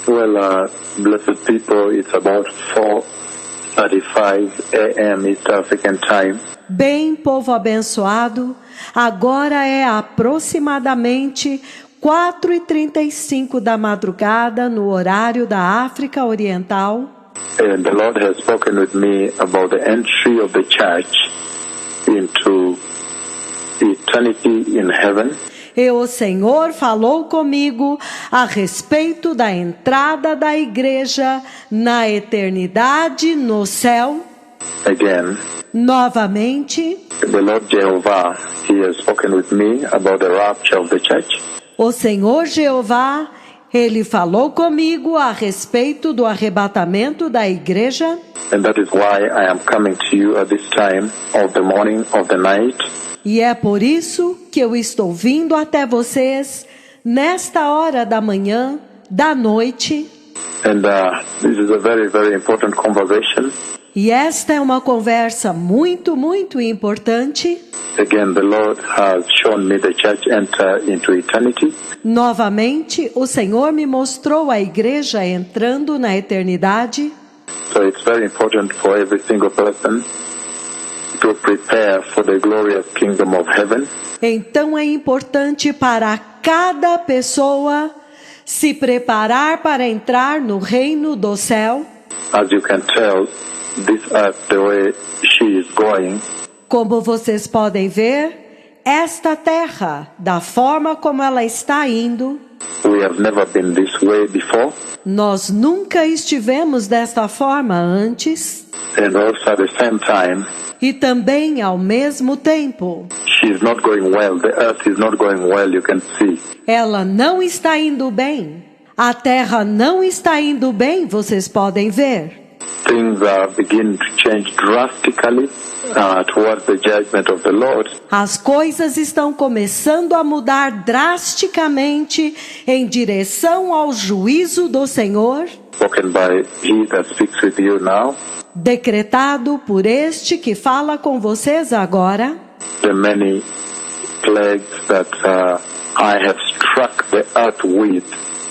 Well, blessed people, it's about 4:35 a.m. East African time. Bem, povo abençoado, agora é aproximadamente 4:35 da madrugada no horário da África Oriental. And the Lord has spoken with me about the entry of the church into eternity in heaven. E o Senhor falou comigo a respeito da entrada da igreja na eternidade no céu. Again, Novamente, the Lord Jehovah, He has spoken with me about the rapture of the church. o Senhor Jeová, Ele falou comigo a respeito do arrebatamento da igreja. And that is why I am coming to you at this time of the morning, of the night. E é por isso que eu estou vindo até vocês nesta hora da manhã, da noite. And this is a very, very important conversation. E esta é uma conversa muito, muito importante. Again, the Lord has shown me the church enter into eternity. Novamente, o Senhor me mostrou a igreja entrando na eternidade. So it's very important for every single person to prepare for the glorious kingdom of heaven. Então é importante para cada pessoa se preparar para entrar no reino do céu. As you can tell, this earth, the way she is going, Como vocês podem ver, esta terra, da forma como ela está indo, we have never been this way before. nós nunca estivemos desta forma antes. And also at the same time, E também, ao mesmo tempo, she's not going well. The earth is not going well, you can see. ela não está indo bem. A terra não está indo bem, vocês podem ver. Things are beginning to change drastically towards the judgment of the Lord. As coisas estão começando a mudar drasticamente em direção ao juízo do Senhor, Spoken by He that speaks with you now. decretado por este que fala com vocês agora. The many plagues that I have struck the earth with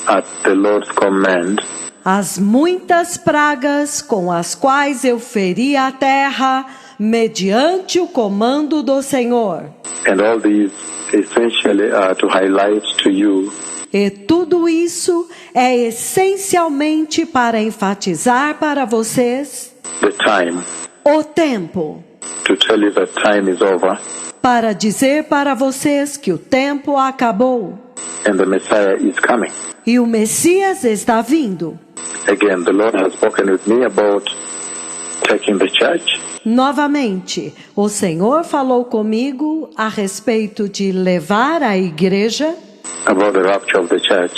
at the Lord's command. As muitas pragas com as quais eu feri a terra, mediante o comando do Senhor. And all these essentially are to highlight to you E tudo isso é essencialmente para enfatizar para vocês the time, o tempo, to tell you that time is over para dizer para vocês que o tempo acabou and the Messiah is coming. e o Messias está vindo. Again, the Lord has spoken with me about taking the church. Novamente, o Senhor falou comigo a respeito de levar a igreja, About the rapture of the church,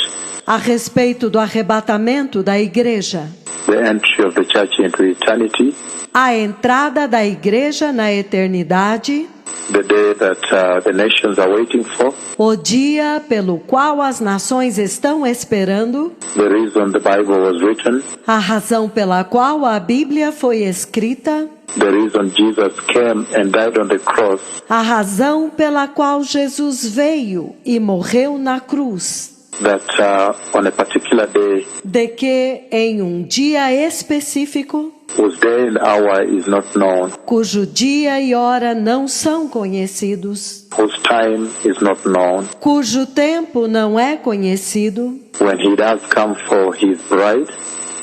a respeito do arrebatamento da igreja, the entry of the church into eternity, a entrada da igreja na eternidade, the day that the nations are waiting for, o dia pelo qual as nações estão esperando, the reason the Bible was written, a razão pela qual a Bíblia foi escrita, the reason Jesus came and died on the cross, a razão pela qual Jesus veio e morreu na cruz, that on a particular day, de que em um dia específico, whose day and hour is not known, cujo dia e hora não são conhecidos, whose time is not known, cujo tempo não é conhecido, when He does come for His bride,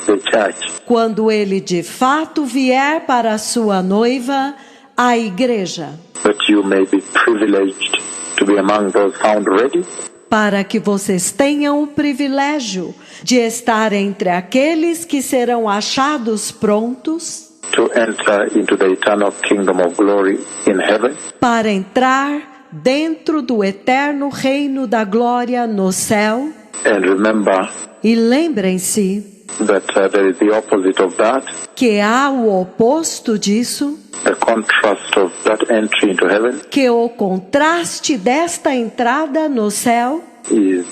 the church, quando ele de fato vier para a sua noiva, a igreja, that you may be privileged to be among those found ready, para que vocês tenham o privilégio de estar entre aqueles que serão achados prontos to enter into the eternal kingdom of glory in heaven. para entrar dentro do eterno reino da glória no céu. And remember E lembrem-se that there is the opposite of that, que há o oposto disso, the contrast of that entry into heaven que o contraste desta entrada no céu is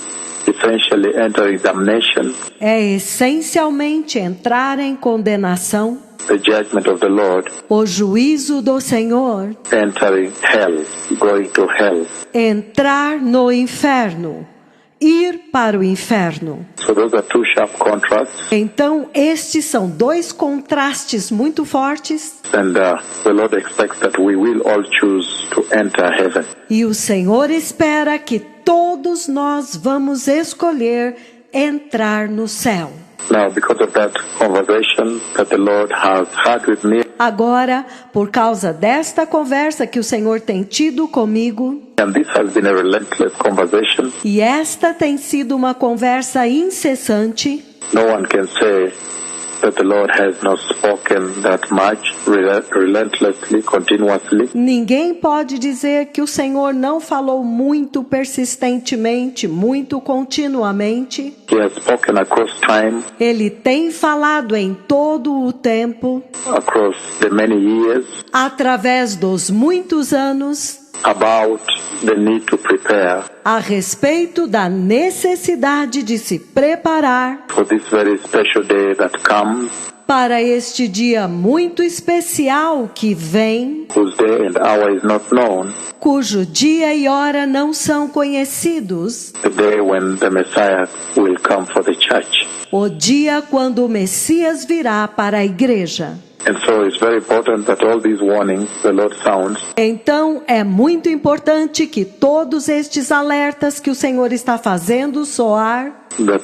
essentially entering damnation, é essencialmente entrar em condenação, the judgment of the Lord, o juízo do Senhor, entering hell, going to hell. entrar no inferno, ir para o inferno. So those are two sharp contrasts, Então, estes são dois contrastes muito fortes, and the Lord expects that we will all choose to enter heaven. e o Senhor espera que todos nós vamos escolher entrar no céu. Now, because of that conversation that the Lord has had with me, Agora, por causa desta conversa que o Senhor tem tido comigo, and this has been a relentless conversation, e esta tem sido uma conversa incessante, no one can say that the Lord has not spoken that much, relentlessly, continuously. ninguém pode dizer que o Senhor não falou muito persistentemente, muito continuamente. He has spoken across time, Ele tem falado em todo o tempo, across the many years, através dos muitos anos, about the need to prepare a respeito da necessidade de se preparar for this very special day that comes, para este dia muito especial que vem, whose day and hour is not known, cujo dia e hora não são conhecidos, the day when the Messiah will come for the church. o dia quando o Messias virá para a igreja. And so it's very important that all these warnings the Lord sounds, Então, é muito importante que todos estes alertas que o Senhor está fazendo soar, that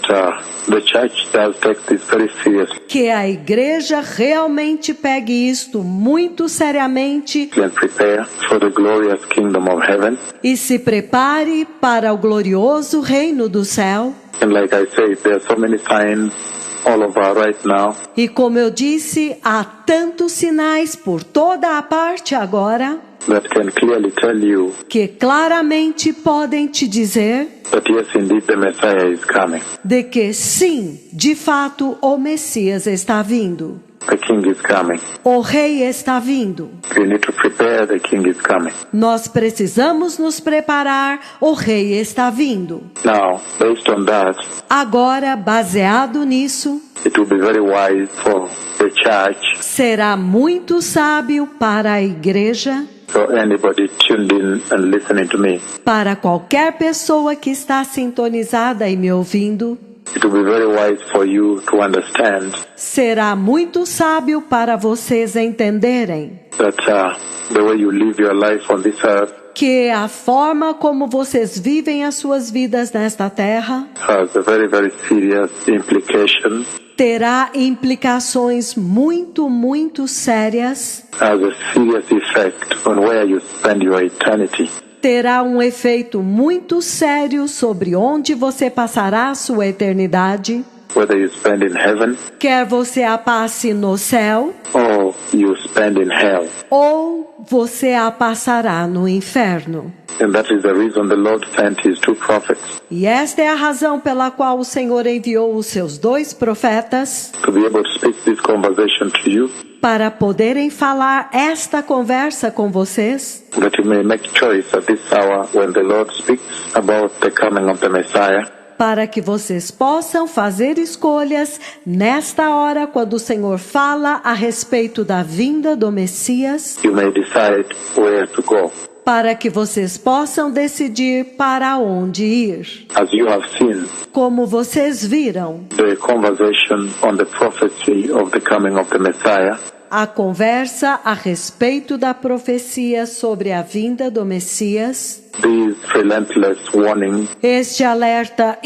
the church does take this very seriously que a igreja realmente pegue isto muito seriamente and prepare for the glorious kingdom of heaven. e se prepare para o glorioso reino do céu. And like I said, there are so many signs all over right now E como eu disse, há tantos sinais por toda a parte agora that can clearly tell you que claramente podem te dizer that yes, indeed, the Messiah is coming. de que sim, de fato, o Messias está vindo. The King is coming. O Rei está vindo. You need to prepare, the King is coming. Nós precisamos nos preparar, o Rei está vindo. Now, based on that, Agora, baseado nisso, it will be very wise for the church, será muito sábio para a igreja, for anybody tuned in and listening to me, para qualquer pessoa que está sintonizada e me ouvindo, it will be very wise for you to understand será muito sábio para vocês entenderem that the way you live your life on this earth que a forma como vocês vivem as suas vidas nesta terra has a very, very serious implication, terá implicações muito, muito sérias, has a serious effect on where you spend your eternity. terá um efeito muito sério sobre onde você passará a sua eternidade, Whether you spend in heaven quer você a passe no céu or you spend in hell. ou você a passará no inferno. And that is the reason the Lord sent his two prophets E esta é a razão pela qual o Senhor enviou os seus dois profetas to be able to speak this conversation to you, para poderem falar esta conversa com vocês, that you may make choice at this hour when the Lord speaks about the coming of the Messiah, para que vocês possam fazer escolhas nesta hora quando o Senhor fala a respeito da vinda do Messias, you may decide where to go. para que vocês possam decidir para onde ir. As you have seen, Como vocês viram, the conversation on the prophecy of the coming of the Messiah a conversa a respeito da profecia sobre a vinda do Messias, these relentless warnings, este alerta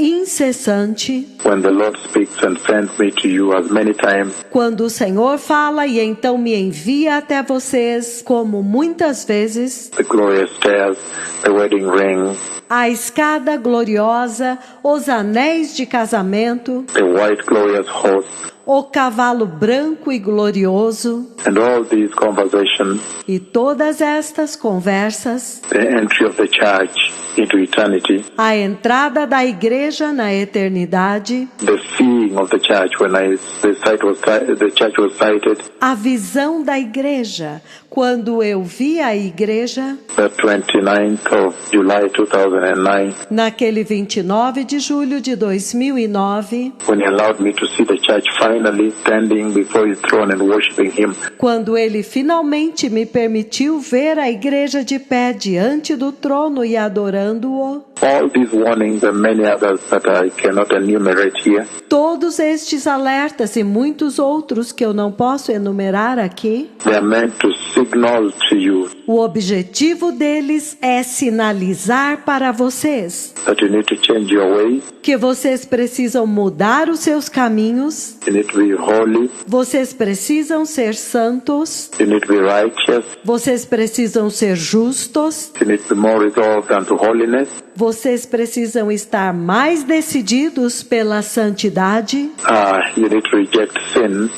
incessante, when the Lord speaks and sends me to you as many times, quando o Senhor fala e então me envia até vocês, como muitas vezes, the glorious stairs, the wedding ring, a escada gloriosa, os anéis de casamento, the white glorious horse, o cavalo branco e glorioso, and all these conversations, e todas estas conversas, the entry of the church into eternity, a entrada da igreja na eternidade, the seeing of the church when the church was sighted, a visão da igreja, quando eu vi a igreja, the 29th of July 2009, naquele 29 de julho de 2009, when he allowed me to see the church finally standing before his throne and worshiping him. quando ele finalmente me permitiu ver a igreja de pé diante do trono e adorando-o. All these warnings and many others that I cannot enumerate here Todos estes alertas e muitos outros que eu não posso enumerar aqui, they are meant to signal to you o objetivo deles é sinalizar para vocês that you need to change your ways, que vocês precisam mudar os seus caminhos, you need to be holy, vocês precisam ser santos, you need to be righteous, vocês precisam ser justos, you need to be more resolved unto holiness. vocês precisam estar mais decididos pela santidade. You need to reject sin,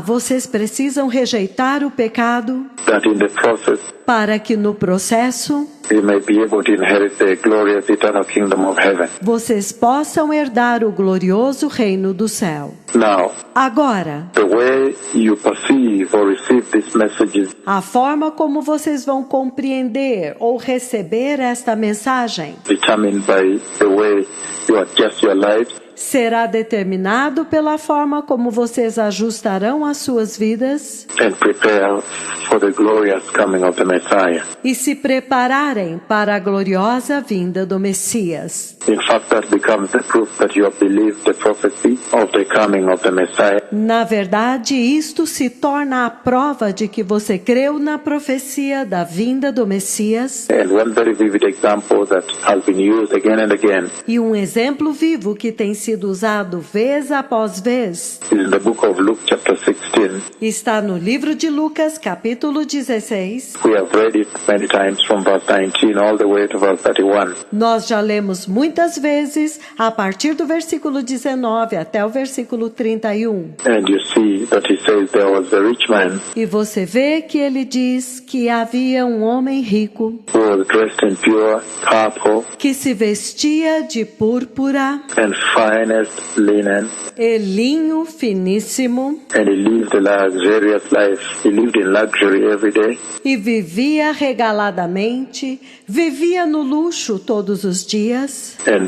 Vocês precisam rejeitar o pecado that in the process para que no processo you may be able to inherit the glorious eternal kingdom of heaven. vocês possam herdar o glorioso reino do céu. Now, Agora, the way you perceive or receive these messages a forma como vocês vão compreender ou receber esta mensagem determined by the way you adjust your lives, será determinado pela forma como vocês ajustarão as suas vidas and prepare for the glorious coming of the Messiah. e se prepararem para a gloriosa vinda do Messias. In fact, that becomes the proof that you have believed the prophecy of the coming of the Messiah. Na verdade, isto se torna a prova de que você creu na profecia da vinda do Messias. And one very vivid example that has been used again and again E um exemplo vivo que tem sido usado vez após vez is in the book of Luke chapter 16. está no livro de Lucas, capítulo 16. We have read it many times from verse 19 all the way to verse 31. Nós já lemos muitas vezes a partir do versículo 19 até o versículo 31. And you see that he says there was a rich man E você vê que ele diz que havia um homem rico who was dressed in pure purple que se vestia de púrpura and finest linen, e linho finíssimo and he lived a luxurious life. He lived in luxury every day. e vivia regaladamente, vivia no luxo todos os dias. And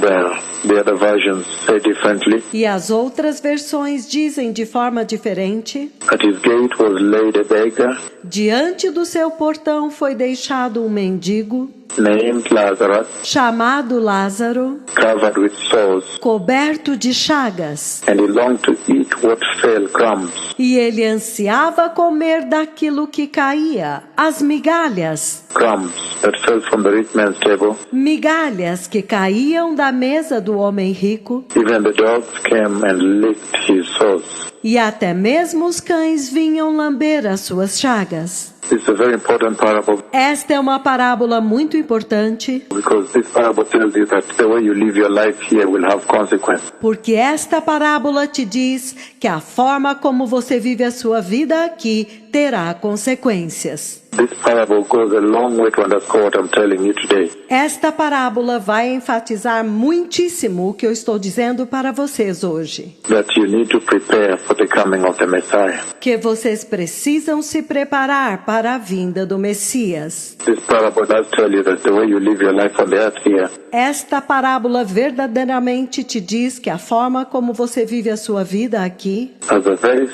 the other versions say differently. E as outras versões dizem de forma diferente. At his gate was laid a beggar Diante do seu portão foi deixado um mendigo, named Lazarus, chamado Lázaro, covered with sores, coberto de chagas. and he longed to eat what fell, crumbs. E ele ansiava comer daquilo que caía, as migalhas. Crumbs that fell from the rich man's table. Migalhas que caíam da mesa do homem rico. Even the dogs came and licked his sores. E até mesmo os cães vinham lamber as suas chagas. This is a very important parable Esta é uma parábola muito importante, because this parable tells you that the way you live your life here will have consequences. porque esta parábola te diz que a forma como você vive a sua vida aqui terá consequências. This parable goes a long way to underscore what I'm telling you today. Esta parábola vai enfatizar muitíssimo o que eu estou dizendo para vocês hoje. That you need to prepare for the coming of the Messiah. Que vocês precisam se preparar para a vinda do Messias. This parable does tell you that the way you live your life on the earth here Esta parábola verdadeiramente te diz que a forma como você vive a sua vida aqui has a very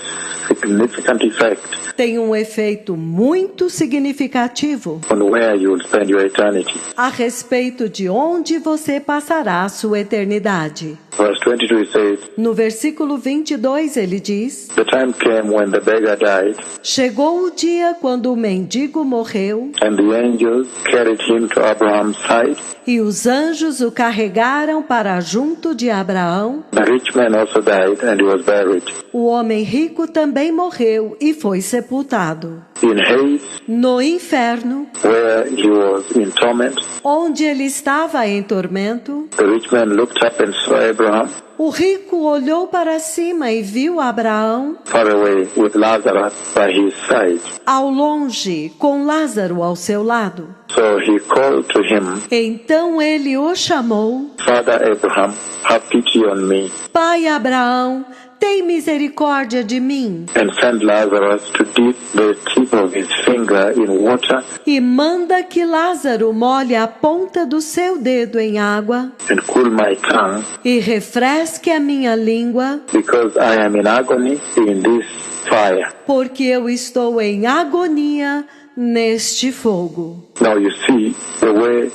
significant effect tem um efeito muito significativo on where you will spend your eternity. a respeito de onde você passará a sua eternidade. Verse 22 says, No versículo 22 ele diz: the time came when the beggar died, Chegou o dia quando o mendigo morreu and the angels carried him to Abraham's side. e os anjos o carregaram para junto de Abraão. The rich man also died, and he was buried. O homem rico também morreu e foi sepultado. In Hades, No inferno, where he was in torment, onde ele estava em tormento, the rich man looked up and saw Abraham O rico olhou para cima e viu Abraão far away with Lazarus by his side. ao longe, com Lázaro ao seu lado. So he called to him, Então ele o chamou: Father Abraham, have pity on me, Pai Abraão, tem misericórdia de mim, and send Lazarus to dip the tip of his finger in water e manda que Lázaro molhe a ponta do seu dedo em água and cool my tongue, e refresque a minha língua, because I am in agony in this fire. porque eu estou em agonia neste fogo. Now you see the way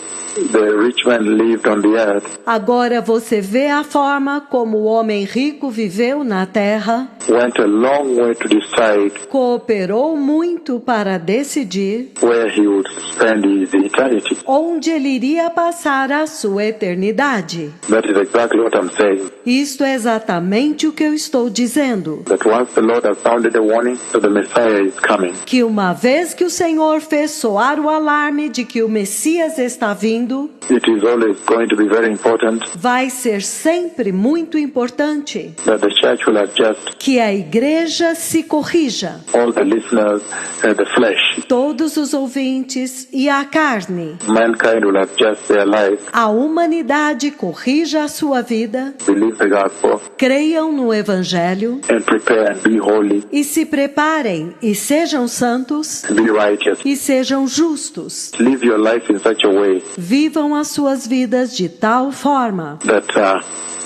the rich man lived on the earth Agora você vê a forma como o homem rico viveu na terra, went a long way to decide cooperou muito para decidir where he would spend his eternity. onde ele iria passar a sua eternidade. That is exactly what I'm saying. Isto é exatamente o que eu estou dizendo. That once the Lord has sounded a warning that the Messiah is coming, Que uma vez que o Senhor fez soar o alarme de que o Messias está vindo, it is always going to be very important vai ser sempre muito importante that the church will adjust que a igreja se corrija. all the listeners and the flesh. Todos os ouvintes e a carne. Mankind will adjust their lives, A humanidade corrija a sua vida, believe the gospel, creiam no Evangelho and prepare and be holy, e se preparem e sejam santos and be righteous. e sejam justos. Live your life in such a way Vivam as suas vidas de tal forma that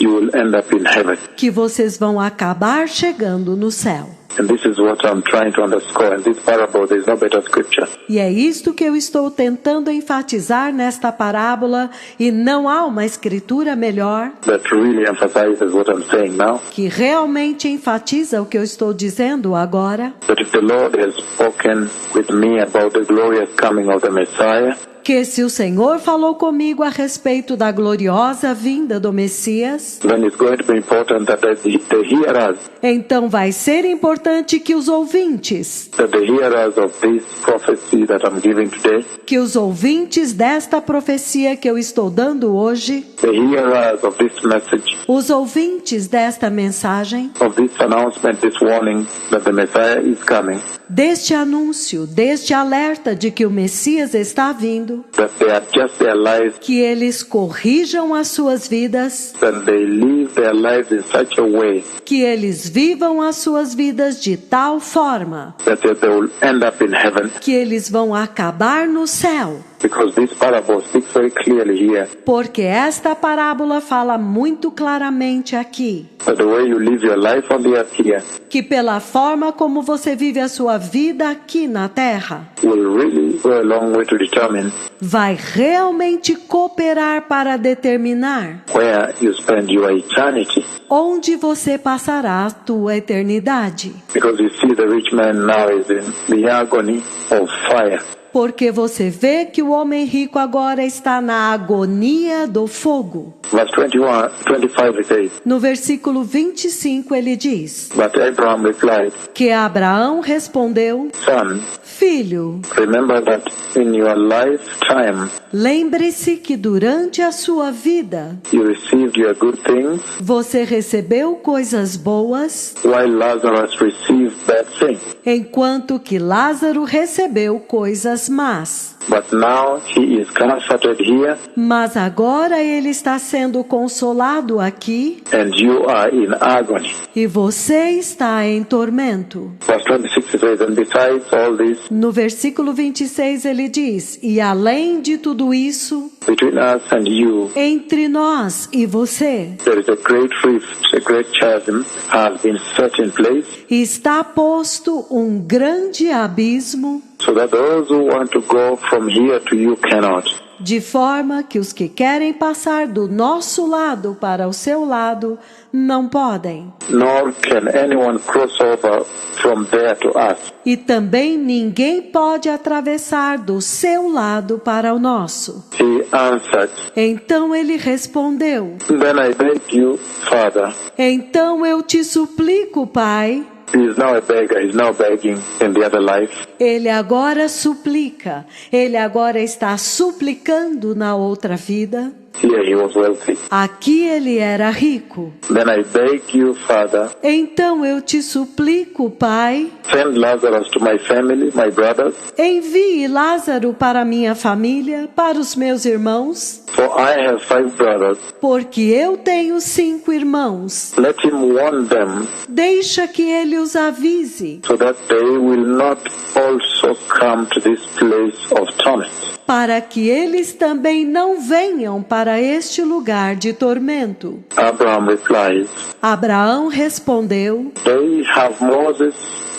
you will end up in heaven. que vocês vão acabar chegando no céu. And this is what I'm trying to underscore. In this parable, there is no better scripture. E é isto que eu estou tentando enfatizar nesta parábola, e não há uma escritura melhor That really emphasizes what I'm saying now. que realmente enfatiza o que eu estou dizendo agora, That if the Lord has spoken with me about the glorious coming of the Messiah, que se o Senhor falou comigo a respeito da gloriosa vinda do Messias, then it's going to be important that the hearers, então vai ser importante que os ouvintes, that the hearers of this prophecy that I'm giving today, que os ouvintes desta profecia que eu estou dando hoje, the hearers of this message, os ouvintes desta mensagem, of this announcement, this warning that the Messiah is coming, deste anúncio, deste alerta de que o Messias está vindo, that they adjust their lives, que eles corrijam as suas vidas, that they live their lives in such a way que eles vivam as suas vidas de tal forma that they will end up in heaven. que eles vão acabar no céu. Because this parable speaks very clearly here Porque esta parábola fala muito claramente aqui that the way you live your life on the earth here que pela forma como você vive a sua vida aqui na terra will really go a long way to determine vai realmente cooperar para determinar where you spend your eternity. onde você passará a tua eternidade. Because you see the rich man now is in the agony of fire. Porque você vê que o homem rico agora está na agonia do fogo. Verse 25 it says, No versículo 25 ele diz But Abraham replied, que Abraão respondeu: Son, Filho, remember that in your lifetime lembre-se que durante a sua vida you received your good things, você recebeu coisas boas, while Lazarus received bad things. enquanto que Lázaro recebeu coisas más. But now he is comforted here, Mas agora ele está sendo consolado aqui and you are in agony. e você está em tormento. Verse 26 says, And besides all this, No versículo 26 ele diz: E além de tudo isso, between us and you, entre nós e você, there is a great rift, a great chasm has been set in place, está posto um grande abismo, so that those who want to go from here to you cannot. de forma que os que querem passar do nosso lado para o seu lado não podem. Nor can anyone cross over from there to us. E também ninguém pode atravessar do seu lado para o nosso. He answered, Então ele respondeu: Then I beg you, Father. Então eu te suplico, Pai. He is now a beggar. He's now begging in the other life. Ele agora suplica. Ele agora está suplicando na outra vida. Here he was wealthy. Aqui ele era rico. Then I beg you, Father, Então eu te suplico, Pai, send Lazarus to my family, my brothers, envie Lázaro para minha família, para os meus irmãos, for I have 5 brothers. porque eu tenho 5 irmãos. Let him warn them, Deixa que ele os avise, so that they will not also come to this place of torment. para que eles também não venham para este lugar de tormento. Abraham replies, Abraão respondeu: they have Moses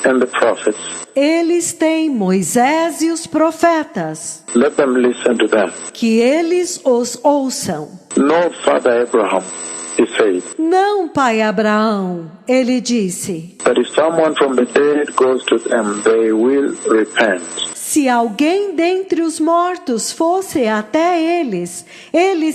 and the prophets. Eles têm Moisés e os profetas, Let them listen to them. que eles os ouçam. No, Father Abraham, he said, Não, pai Abraão, ele disse, that if someone from the dead goes to them, they will repent. se alguém dentre os mortos fosse até eles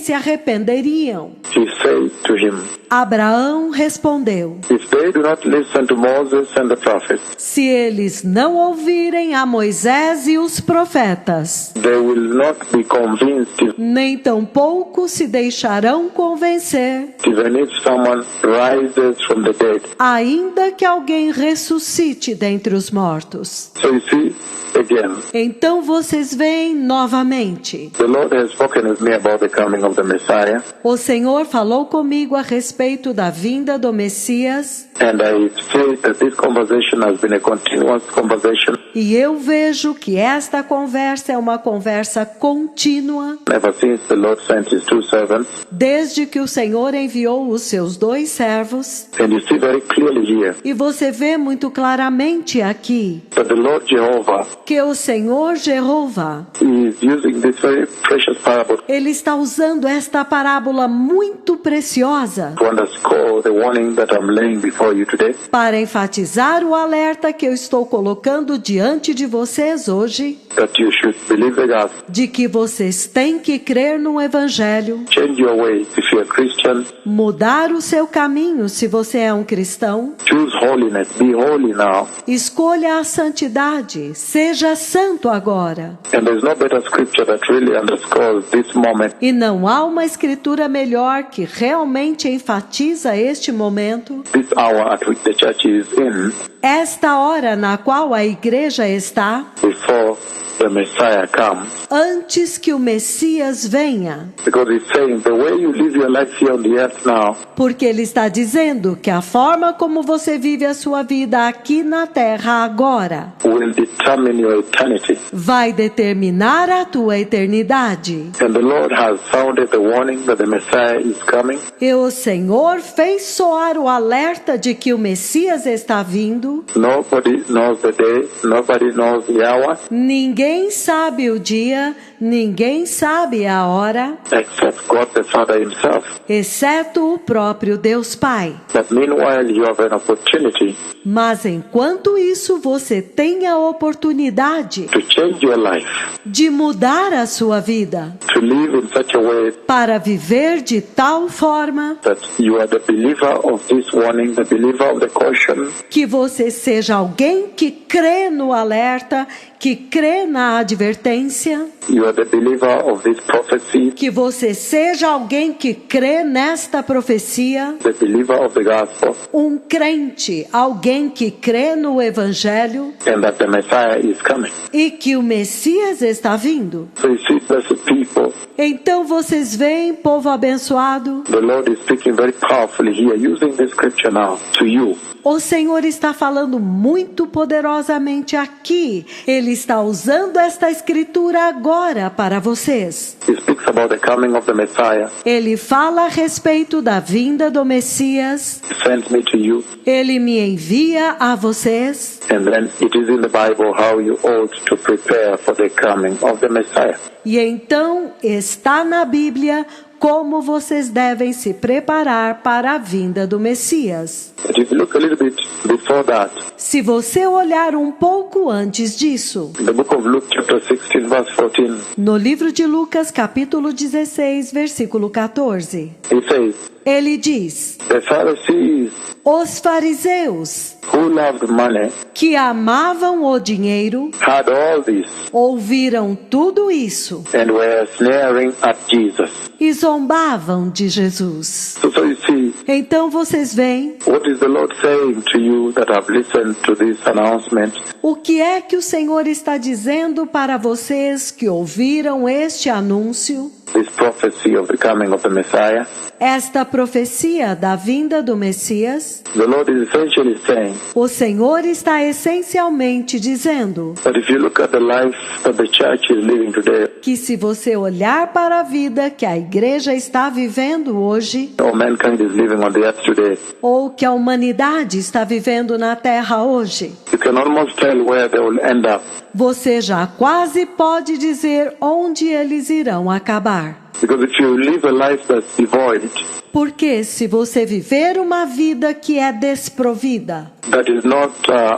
se arrependeriam. He said to him, Abraão respondeu: if they do not listen to Moses and the prophets, se eles não ouvirem a Moisés e os profetas, they will not be convinced, nem tampouco se deixarão convencer, even if someone rises from the dead. ainda que alguém ressuscite dentre os mortos. So you see, again, Então vocês veem novamente. the Lord has spoken with me about the coming of the Messiah, O Senhor falou comigo a respeito da vinda do Messias, and I feel that this conversation has been a continuous conversation e eu vejo que esta conversa é uma conversa contínua ever since the Lord sent his 2 servants. desde que o Senhor enviou os seus 2 servos. And you see very clearly here E você vê muito claramente aqui that the Lord Jehovah que o Senhor Jeová, is using this very precious parable ele está usando esta parábola muito preciosa to underscore the warning that I'm laying before you today, para enfatizar o alerta que eu estou colocando diante de vocês hoje, that you should believe the gospel, de que vocês têm que crer no Evangelho, change your ways if you're a Christian, mudar o seu caminho se você é um cristão, choose holiness, be holy now. escolha a santidade, seja santo agora. And there's no better scripture that really underscores this moment E não há uma escritura melhor que realmente enfatiza este momento, this hour at which the church is in esta hora na qual a igreja está, before the Messiah comes. antes que o Messias venha. Because he's saying the way you live your life here on the earth now Porque ele está dizendo que a forma como você vive a sua vida aqui na terra agora will determine your eternity. vai determinar a tua eternidade. And the Lord has sounded the warning that the Messiah is coming. E o Senhor fez soar o alerta de que o Messias está vindo. Nobody knows the day, nobody knows the hour, Ninguém sabe o dia, ninguém sabe a hora, except God the Father himself. exceto o próprio Deus Pai. But meanwhile, you have an opportunity Mas enquanto isso, você tem a oportunidade to change your life, de mudar a sua vida, to live in such a way para viver de tal forma that you are the believer of this warning, the believer of the caution, que você seja alguém que crê no alerta, que crê na advertência, you are the believer of this prophecy, que você seja alguém que crê nesta profecia, the believer of the gospel, um crente, alguém que crê no Evangelho and that the Messiah is coming. e que o Messias está vindo. So you see, blessed people, Então vocês veem, povo abençoado, the Lord is speaking very powerfully here, using this scripture now to you. o Senhor está falando muito poderosamente aqui. Ele está usando esta escritura agora para vocês. He speaks about the coming of the Messiah. Ele fala a respeito da vinda do Messias. He sends me to you. Ele me envia a vocês. And then it is in the Bible how you ought to prepare for the coming of the Messiah. E então está na Bíblia como vocês devem se preparar para a vinda do Messias. But if you look a little bit before that, Se você olhar um pouco antes disso, in the book of Luke chapter 16 verse 14, no livro de Lucas, capítulo 16, versículo 14, he says, Ele diz: The Pharisees os fariseus, who loved money que amavam o dinheiro, had all this ouviram tudo isso and were sneering at Jesus. e zombavam de Jesus. So you see, Então vocês veem what is the Lord saying to you that have listened to this announcement? o que é que o Senhor está dizendo para vocês que ouviram este anúncio, This prophecy of the coming of the Messiah? esta profecia da vinda do Messias? The Lord is essentially saying O Senhor está essencialmente dizendo that if you look at the life that the church is living today, que se você olhar para a vida que a igreja está vivendo hoje, or mankind is living on the earth today, ou que a humanidade está vivendo na Terra hoje, you can almost tell where they will end up. você já quase pode dizer onde eles irão acabar. Because if you live a life that's devoid, Porque se você viver uma vida que é desprovida, that is not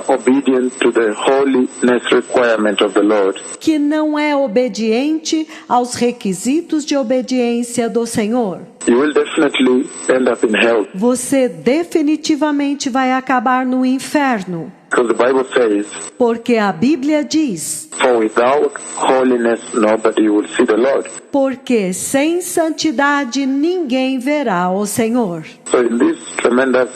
obedient to the holiness requirement of the Lord, que não é obediente aos requisitos de obediência do Senhor, you will definitely end up in hell. você definitivamente vai acabar no inferno. Because the Bible says, Porque a Bíblia diz: for without holiness nobody will see the Lord. porque sem santidade ninguém verá o Senhor. So in this tremendous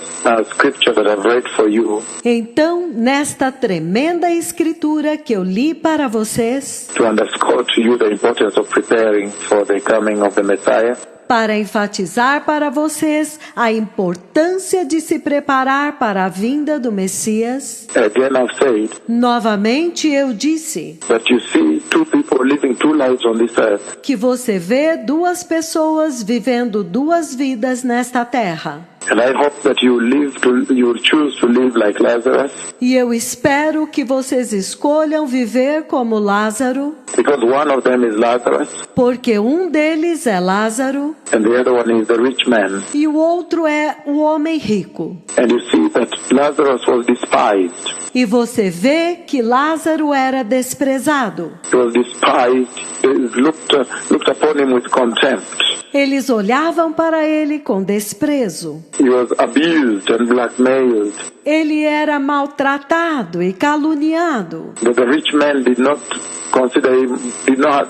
scripture that I've read for you, Então, nesta tremenda escritura que eu li para vocês, to underscore to you the importance of preparing for the coming of the Messiah, para enfatizar para vocês a importância de se preparar para a vinda do Messias, again I've said novamente eu disse that you see two people living two lives on this earth. que você vê duas pessoas vivendo duas vidas nesta terra. And I hope that you will choose to live like Lazarus, E eu espero que vocês escolham viver como Lázaro, because one of them is Lazarus porque um deles é Lázaro and the other one is the rich man. e o outro é o homem rico. And you see that Lazarus was despised. E você vê que Lázaro era desprezado. He was despised. They looked upon him with contempt. Eles olhavam para ele com desprezo. He was abused and blackmailed. Ele era maltratado e caluniado. But the rich man did not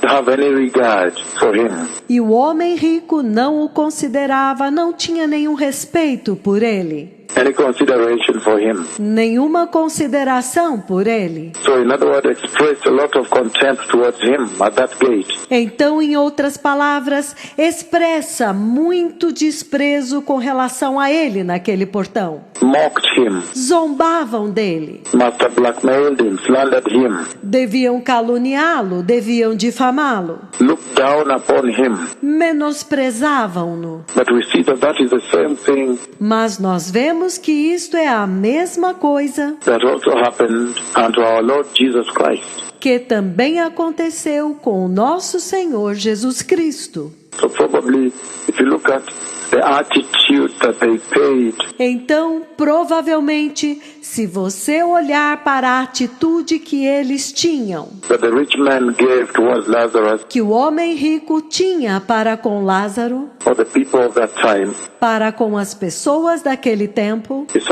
have any regard for him. E o homem rico não o considerava, não tinha nenhum respeito por ele. Any consideration for him. Nenhuma consideração por ele. So in other words, expressed a lot of contempt towards him at that gate. Então, em outras palavras, expressa muito desprezo com relação a ele naquele portão. Mocked him. Zombavam dele. Must have blackmailed him, slandered him. Deviam caluniá-lo, deviam difamá-lo. Looked down upon him. Menosprezavam-no. But we see that is the same thing Mas nós vemos que isto é a mesma coisa that also happened unto our Lord Jesus Christ. que também aconteceu com o nosso Senhor Jesus Cristo. So probably, if you look at the attitude that they paid, Então, provavelmente, se você olhar para a atitude que eles tinham, that the rich man gave towards Lazarus, que o homem rico tinha para com Lázaro, or the people of that time, para com as pessoas daquele tempo, it's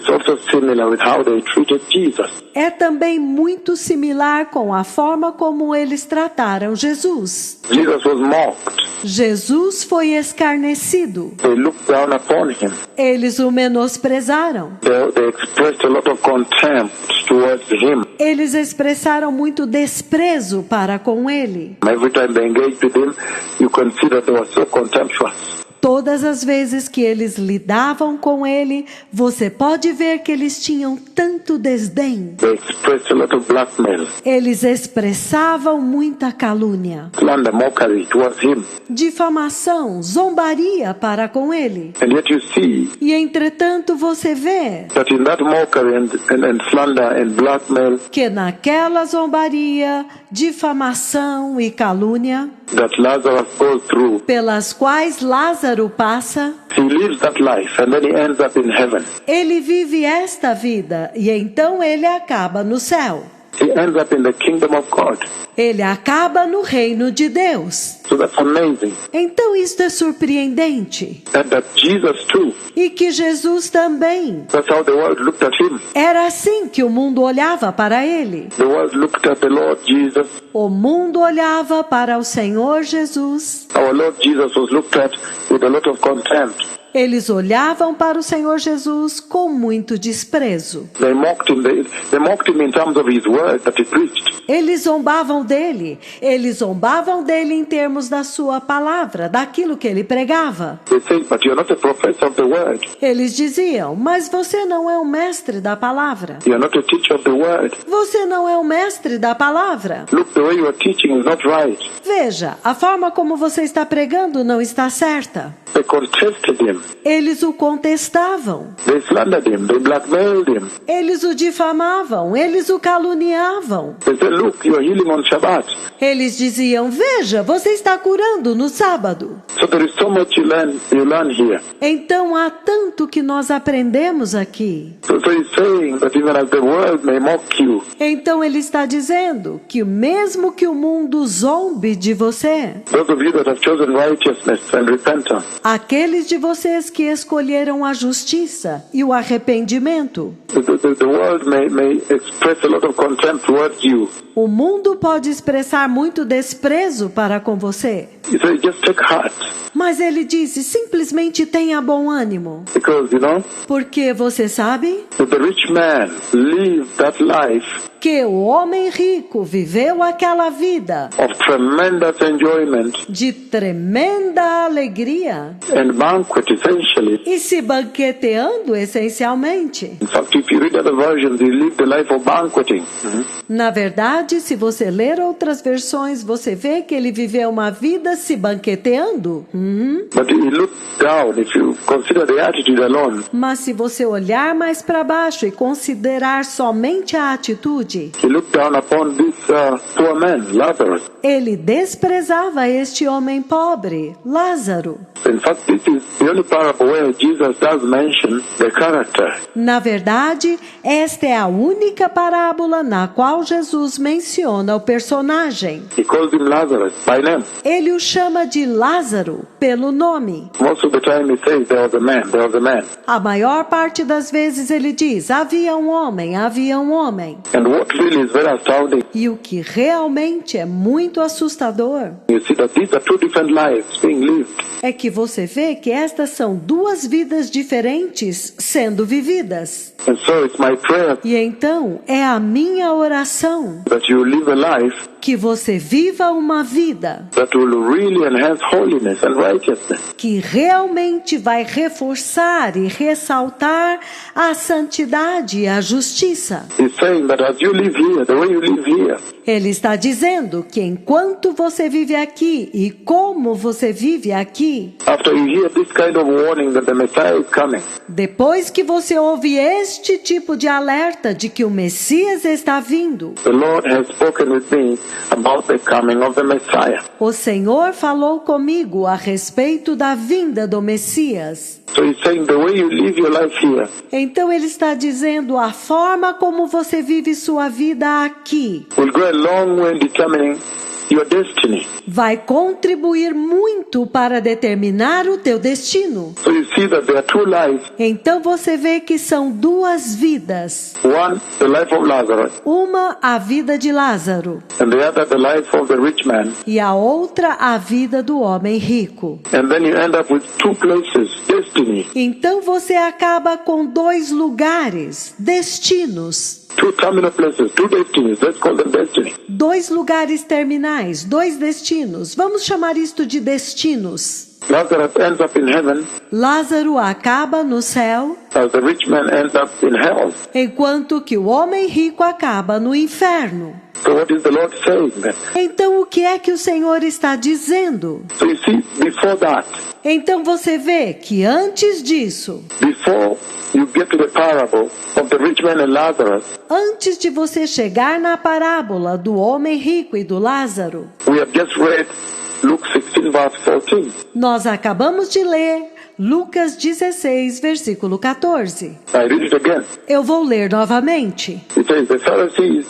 also similar with how they treated Jesus. é também muito similar com a forma como eles trataram Jesus. Jesus was mocked. Jesus foi escarnecido. They looked down upon him. Eles o menosprezaram. They expressed a lot of contempt towards him. Eles expressaram muito desprezo para com ele. Every time they engaged with him, you can see that they were so contemptuous. Todas as vezes que eles lidavam com ele, você pode ver que eles tinham tanto desdém. They expressed a lot of blackmail, Eles expressavam muita calúnia, slander, mockery towards him. difamação, zombaria para com ele. And yet you see E entretanto você vê that in that mockery and slander and blackmail, que naquela zombaria, difamação e calúnia, that Lazarus goes through, pelas quais Lázaro passa, he lives that life and then he ends up in heaven. ele vive esta vida e então ele acaba no céu. he ends up in the kingdom of God. Ele acaba no reino de Deus. So that's amazing. Então isto é surpreendente. And that Jesus too, E que Jesus também. that's how the world looked at him. Era assim que o mundo olhava para ele. The world looked at the Lord Jesus. O mundo olhava para o Senhor Jesus. Our Lord Jesus was looked at with a lot of contempt. Eles olhavam para o Senhor Jesus com muito desprezo. They mocked him. They mocked him in terms of his word that he preached. Eles zombavam dele. Eles zombavam dele em termos da sua palavra, daquilo que ele pregava. They say, but you're not a professor of the word. Eles diziam, mas você não é um mestre da palavra. You're not a teacher of the word. Você não é um mestre da palavra. Look, the way you are teaching is not right. Veja, a forma como você está pregando não está certa. They contested him. Eles o contestavam. They slandered him. They blackmailed him. Eles o difamavam. Eles o caluniavam. They said, look, you're healing on Shabbat. Eles diziam, veja, você está curando no sábado. So there is so much you learn here. Então há tanto que nós aprendemos aqui. So he's saying that even as the world may mock you, Então ele está dizendo que mesmo que o mundo zombe de você, those of you that have chosen righteousness and repentance, aqueles de vocês que escolheram a justiça e o arrependimento, the world may express a lot of contempt towards you. o mundo pode expressar muito desprezo para com você. He says, just take heart. Mas ele disse, simplesmente tenha bom ânimo. Because, Porque você sabe that the rich man lived that life que o homem rico viveu aquela vida of tremendous enjoyment de tremenda alegria and banquet, essentially. e se banqueteando essencialmente. In fact, if you read other versions, he lived the life of banqueting. Na verdade, se você ler outras versões, você vê que ele viveu uma vida se banqueteando. But he looked down, if you consider the attitude alone. Mas se você olhar mais para baixo e considerar somente a atitude, He looked down upon this poor man, Lazarus. ele desprezava este homem pobre, Lázaro. In fact, this is the only parable where Jesus does mention the character. Na verdade, esta é a única parábola na qual Jesus menciona o personagem. He calls him Lazarus by name. Ele o chama de Lázaro pelo nome. Most of the time he says there was a man. A maior parte das vezes ele diz, havia um homem. And what really is very astounding, E o que realmente é muito assustador you see that these are two different lives being lived. é que você vê que estas são duas vidas diferentes sendo vividas. And so it's my prayer E então é a minha oração that you live a life que você viva uma vida that will really enhance holiness and righteousness. que realmente vai reforçar e ressaltar a santidade e a justiça. He's saying that as you live here, the way you live here, Ele está dizendo que enquanto você vive aqui e como você vive aqui, after you hear this kind of warning that the Messiah is coming, depois que você ouve este tipo de alerta de que o Messias está vindo, the Lord has spoken with me about the coming of the Messiah. o Senhor falou comigo a respeito da vinda do Messias. So he's saying the way you live your life here Então ele está dizendo a forma como você vive sua vida aqui will go a long way in determining your destiny. vai contribuir muito para determinar o teu destino. So you see that there are two lives. Então você vê que são duas vidas. One, the life of Lazarus, Uma, a vida de Lázaro, and the other, the life of the rich man. e a outra, a vida do homem rico. And then you end up with two places, destiny, Então você acaba com dois lugares, destinos. two terminal places, two destinies. Let's call them destiny. Dois lugares terminais, dois destinos. Vamos chamar isto de destinos. Lazarus ends up in heaven, Lázaro acaba no céu, as the rich man ends up in hell. enquanto que o homem rico acaba no inferno. So what is the Lord saying then? Então o que é que o Senhor está dizendo? So you see, before that, Então você vê que antes disso, before you get to the parable of the rich man and Lazarus, antes de você chegar na parábola do homem rico e do Lázaro, we have just read Luke 16 verse 14. nós acabamos de ler Lucas 16, versículo 14. I read it again. Eu vou ler novamente. It says, the Pharisees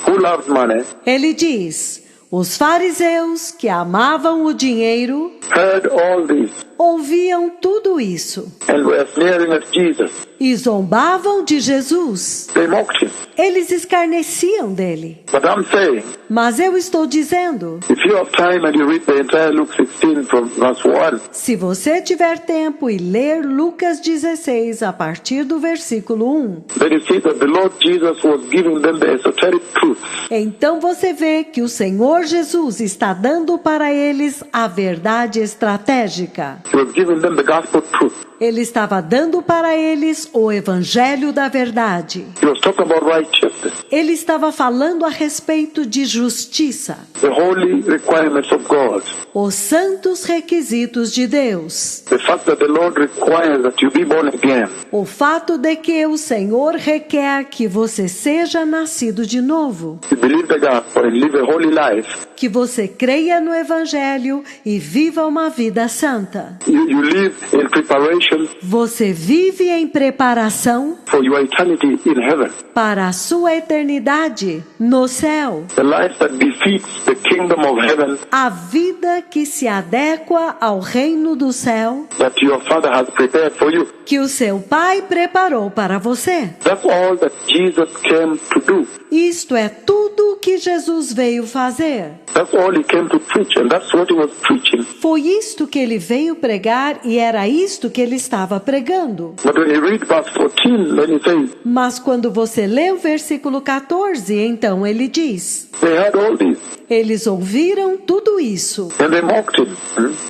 who loved money, Ele diz: os fariseus que amavam o dinheiro heard all this ouviam tudo isso and were sneering at Jesus. e zombavam de Jesus. They mocked him. Eles escarneciam dele. But I'm saying, Mas eu estou dizendo, if you have time and you read the entire Luke 16 from verse 1, se você tiver tempo e ler Lucas 16 a partir do versículo 1, then you see that the Lord Jesus was giving them the esoteric truth. então você vê que o Senhor Jesus está dando para eles a verdade estratégica. He was giving them the gospel truth. Ele estava dando para eles o evangelho da verdade. He was talking about righteousness, Ele estava falando a respeito de justiça, the holy requirements of God, os santos requisitos de Deus, the fact that the Lord requires that you be born again. o fato de que o Senhor requer que você seja nascido de novo, You believe the gospel and live a holy life. que você creia no evangelho e viva uma vida santa. You live in preparation Você vive em preparação for your eternity in heaven. para a sua eternidade no céu. The life that befits the kingdom of heaven A vida que se adequa ao reino do céu that your Father has prepared for you. que o seu Pai preparou para você. That's all that Jesus came to do. Isto é tudo que Jesus veio fazer. That's all he came to preach, and that's what he was preaching. Foi isto que ele veio pregar e era isto que ele estava pregando. But when you read verse 14, then he says, Mas quando você lê o versículo 14, então ele diz: they had all this, eles ouviram tudo isso and they mocked him.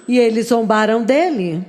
e eles zombaram dele.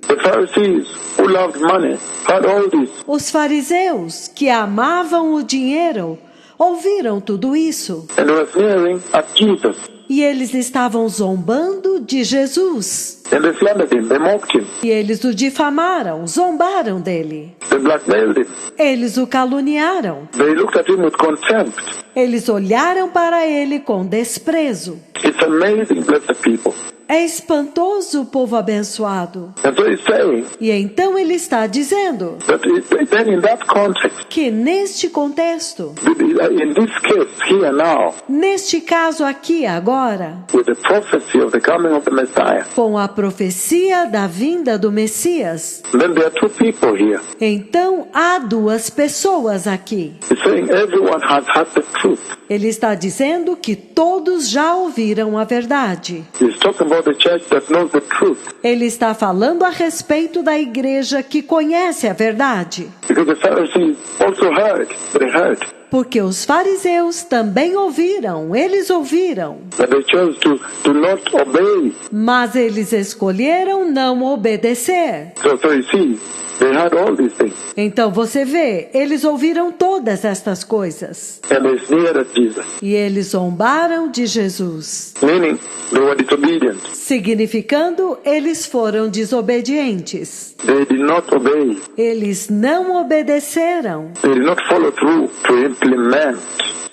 The Pharisees, who loved money, had all this, Os fariseus, que amavam o dinheiro, ouviram tudo isso and were sneering at Jesus. e eles estavam zombando de Jesus. And they slandered him, they mocked him, E eles o difamaram, zombaram dele. they blackmailed him. Eles o caluniaram. They looked at him with contempt. Eles olharam para ele com desprezo. It's amazing, blessed people. É espantoso, povo abençoado. And so he's saying E então ele está dizendo that then in that context, que neste contexto, in this case, here now, neste caso aqui agora, with the prophecy of the coming of the Messiah, com a profecia da vinda do Messias, then there are two people here. então há duas pessoas aqui. He's saying everyone has had the truth. Ele está dizendo que todos já ouviram a verdade. He's talking about the church that knows the truth. Ele está falando a respeito da igreja que conhece a verdade. Because the Pharisees also heard, they heard Porque os fariseus também ouviram, eles ouviram, that they chose to not obey. mas eles escolheram não obedecer. So you see, they heard all these things. Então você vê, eles ouviram todas estas coisas. And they sneered at Jesus, E eles zombaram de Jesus, meaning they were disobedient. significando eles foram desobedientes. They did not obey. Eles não obedeceram. They did not follow through to implement.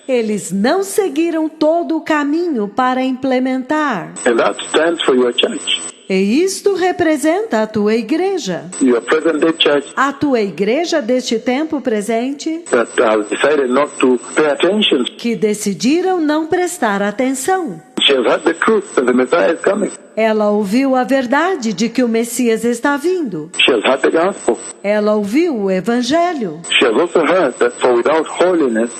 Eles não seguiram todo o caminho para implementar. And that stands for your church. E isto representa a tua igreja. Your present day church A tua igreja deste tempo presente, that has decided not to pay attention. que decidiram não prestar atenção. She has heard the truth that the Messiah is coming. Ela ouviu a verdade de que o Messias está vindo. She has heard the gospel. Ela ouviu o evangelho. She has also heard that for without holiness,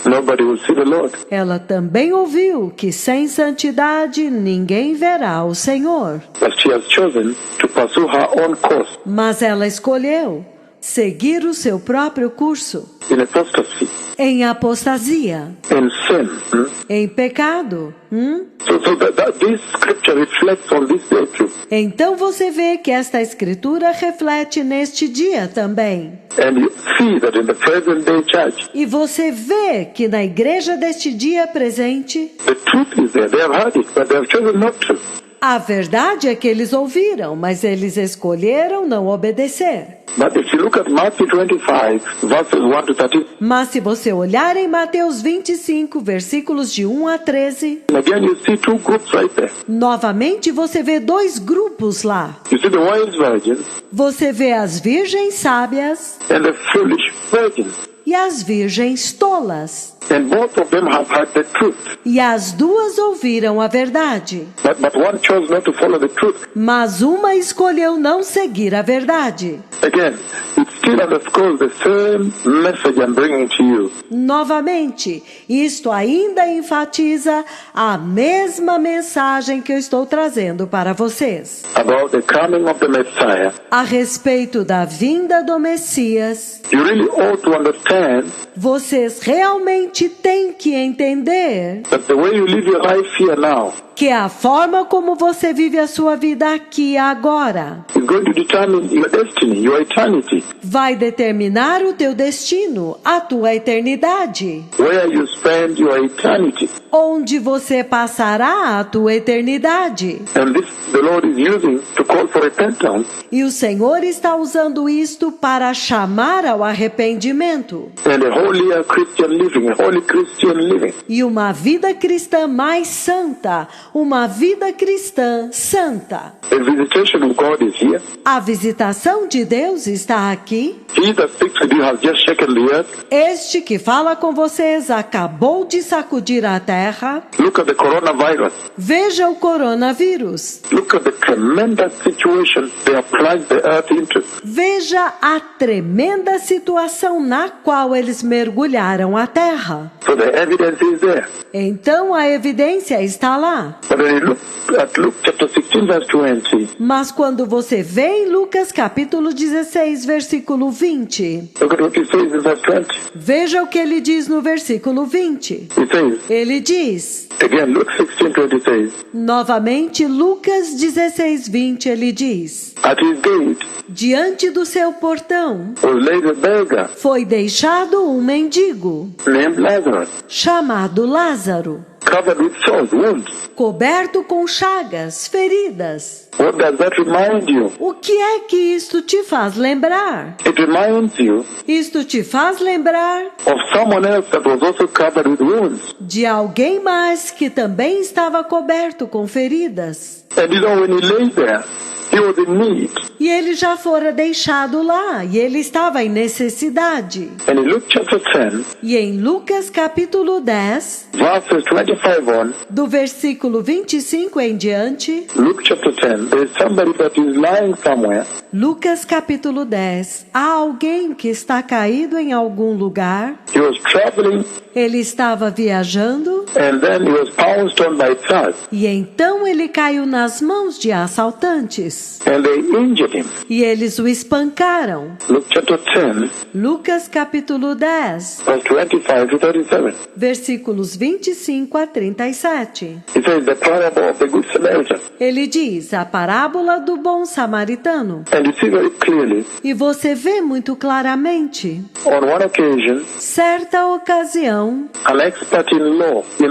nobody will see the Lord. Ela também ouviu que sem santidade ninguém verá o Senhor. But she has chosen to pursue her own course Mas ela escolheu seguir o seu próprio curso in apostasy, em apostasia, in sin. em pecado. So that this scripture reflects on this day too. Então você vê que esta escritura reflete neste dia também. And you see that in the present day church, E você vê que na igreja deste dia presente, the truth is there. They have heard it, but they have chosen not to. a verdade é que eles ouviram, mas eles escolheram não obedecer. But if you look at Matthew 25, verses 1 to 13, Mas se você olhar em Mateus 25, versículos de 1 a 13, and again you see two groups right there. novamente você vê dois grupos lá. You see the wise virgins Você vê as virgens sábias and the foolish virgins. e as virgens tolas. And both of them have heard the truth. E as duas ouviram a verdade. But one chose not to follow the truth. Mas uma escolheu não seguir a verdade. Again, it still underscores the same message I'm bringing to you. Novamente, isto ainda enfatiza a mesma mensagem que eu estou trazendo para vocês. About the coming of the Messiah. A respeito da vinda do Messias. You really ought to understand. Vocês realmente têm que entender That the way you live your life here now que a forma como você vive a sua vida aqui agora is going to determine your destiny, your eternity. vai determinar o teu destino, a tua eternidade. Where you spend your eternity. Onde você passará a tua eternidade. And this the Lord is using to call for repentance. E o Senhor está usando isto para chamar ao arrependimento. And a holier Christian living, a holy Christian living. E uma vida cristã mais santa, uma vida cristã santa. The visitation of God is here. A visitação de Deus está aqui. He that speaks with you has just shaken the earth. Este que fala com vocês acabou de sacudir a terra. Look at the coronavirus. Veja o coronavírus. Look at the tremendous situation they have plunged the earth into. Veja a tremenda situação na qual eles mergulharam a terra. So the evidence is there. Então a evidência está lá. But when you look at Luke chapter 16 verse 20, Mas quando você vê em Lucas capítulo 16, versículo 20, look at what he says in verse 20. veja o que ele diz no versículo 20. He says, Ele diz, again, Luke 16:20 says, novamente Lucas 16, 20, ele diz, at his gate diante do seu portão was laid a beggar foi deixado um mendigo, named Lazarus, chamado Lázaro, covered with sores, wounds. coberto com chagas, feridas. What does that remind you? O que é que isto te faz lembrar? It reminds you Isto te faz lembrar of someone else that was also covered with wounds. de alguém mais que também estava coberto com feridas. And you know, when he lay there, he was in need. E ele já fora deixado lá, e ele estava em necessidade. And in Luke chapter 10, E em Lucas capítulo 10, verses 25 on, do versículo 25 em diante, Luke chapter 10, there is somebody that is lying somewhere. Lucas capítulo 10, há alguém que está caído em algum lugar, He was traveling, ele estava viajando, and then he was pounced on by thugs, e então ele caiu nas mãos de assaltantes, and they injured him. e eles o espancaram. Luke chapter 10, Lucas capítulo 10, verse 25 to 37. versículos 25 a 37. He says the parable of the Good Samaritan. Ele diz a parábola do bom samaritano. And you see very clearly, E você vê muito claramente, on one occasion, certa ocasião, an expert in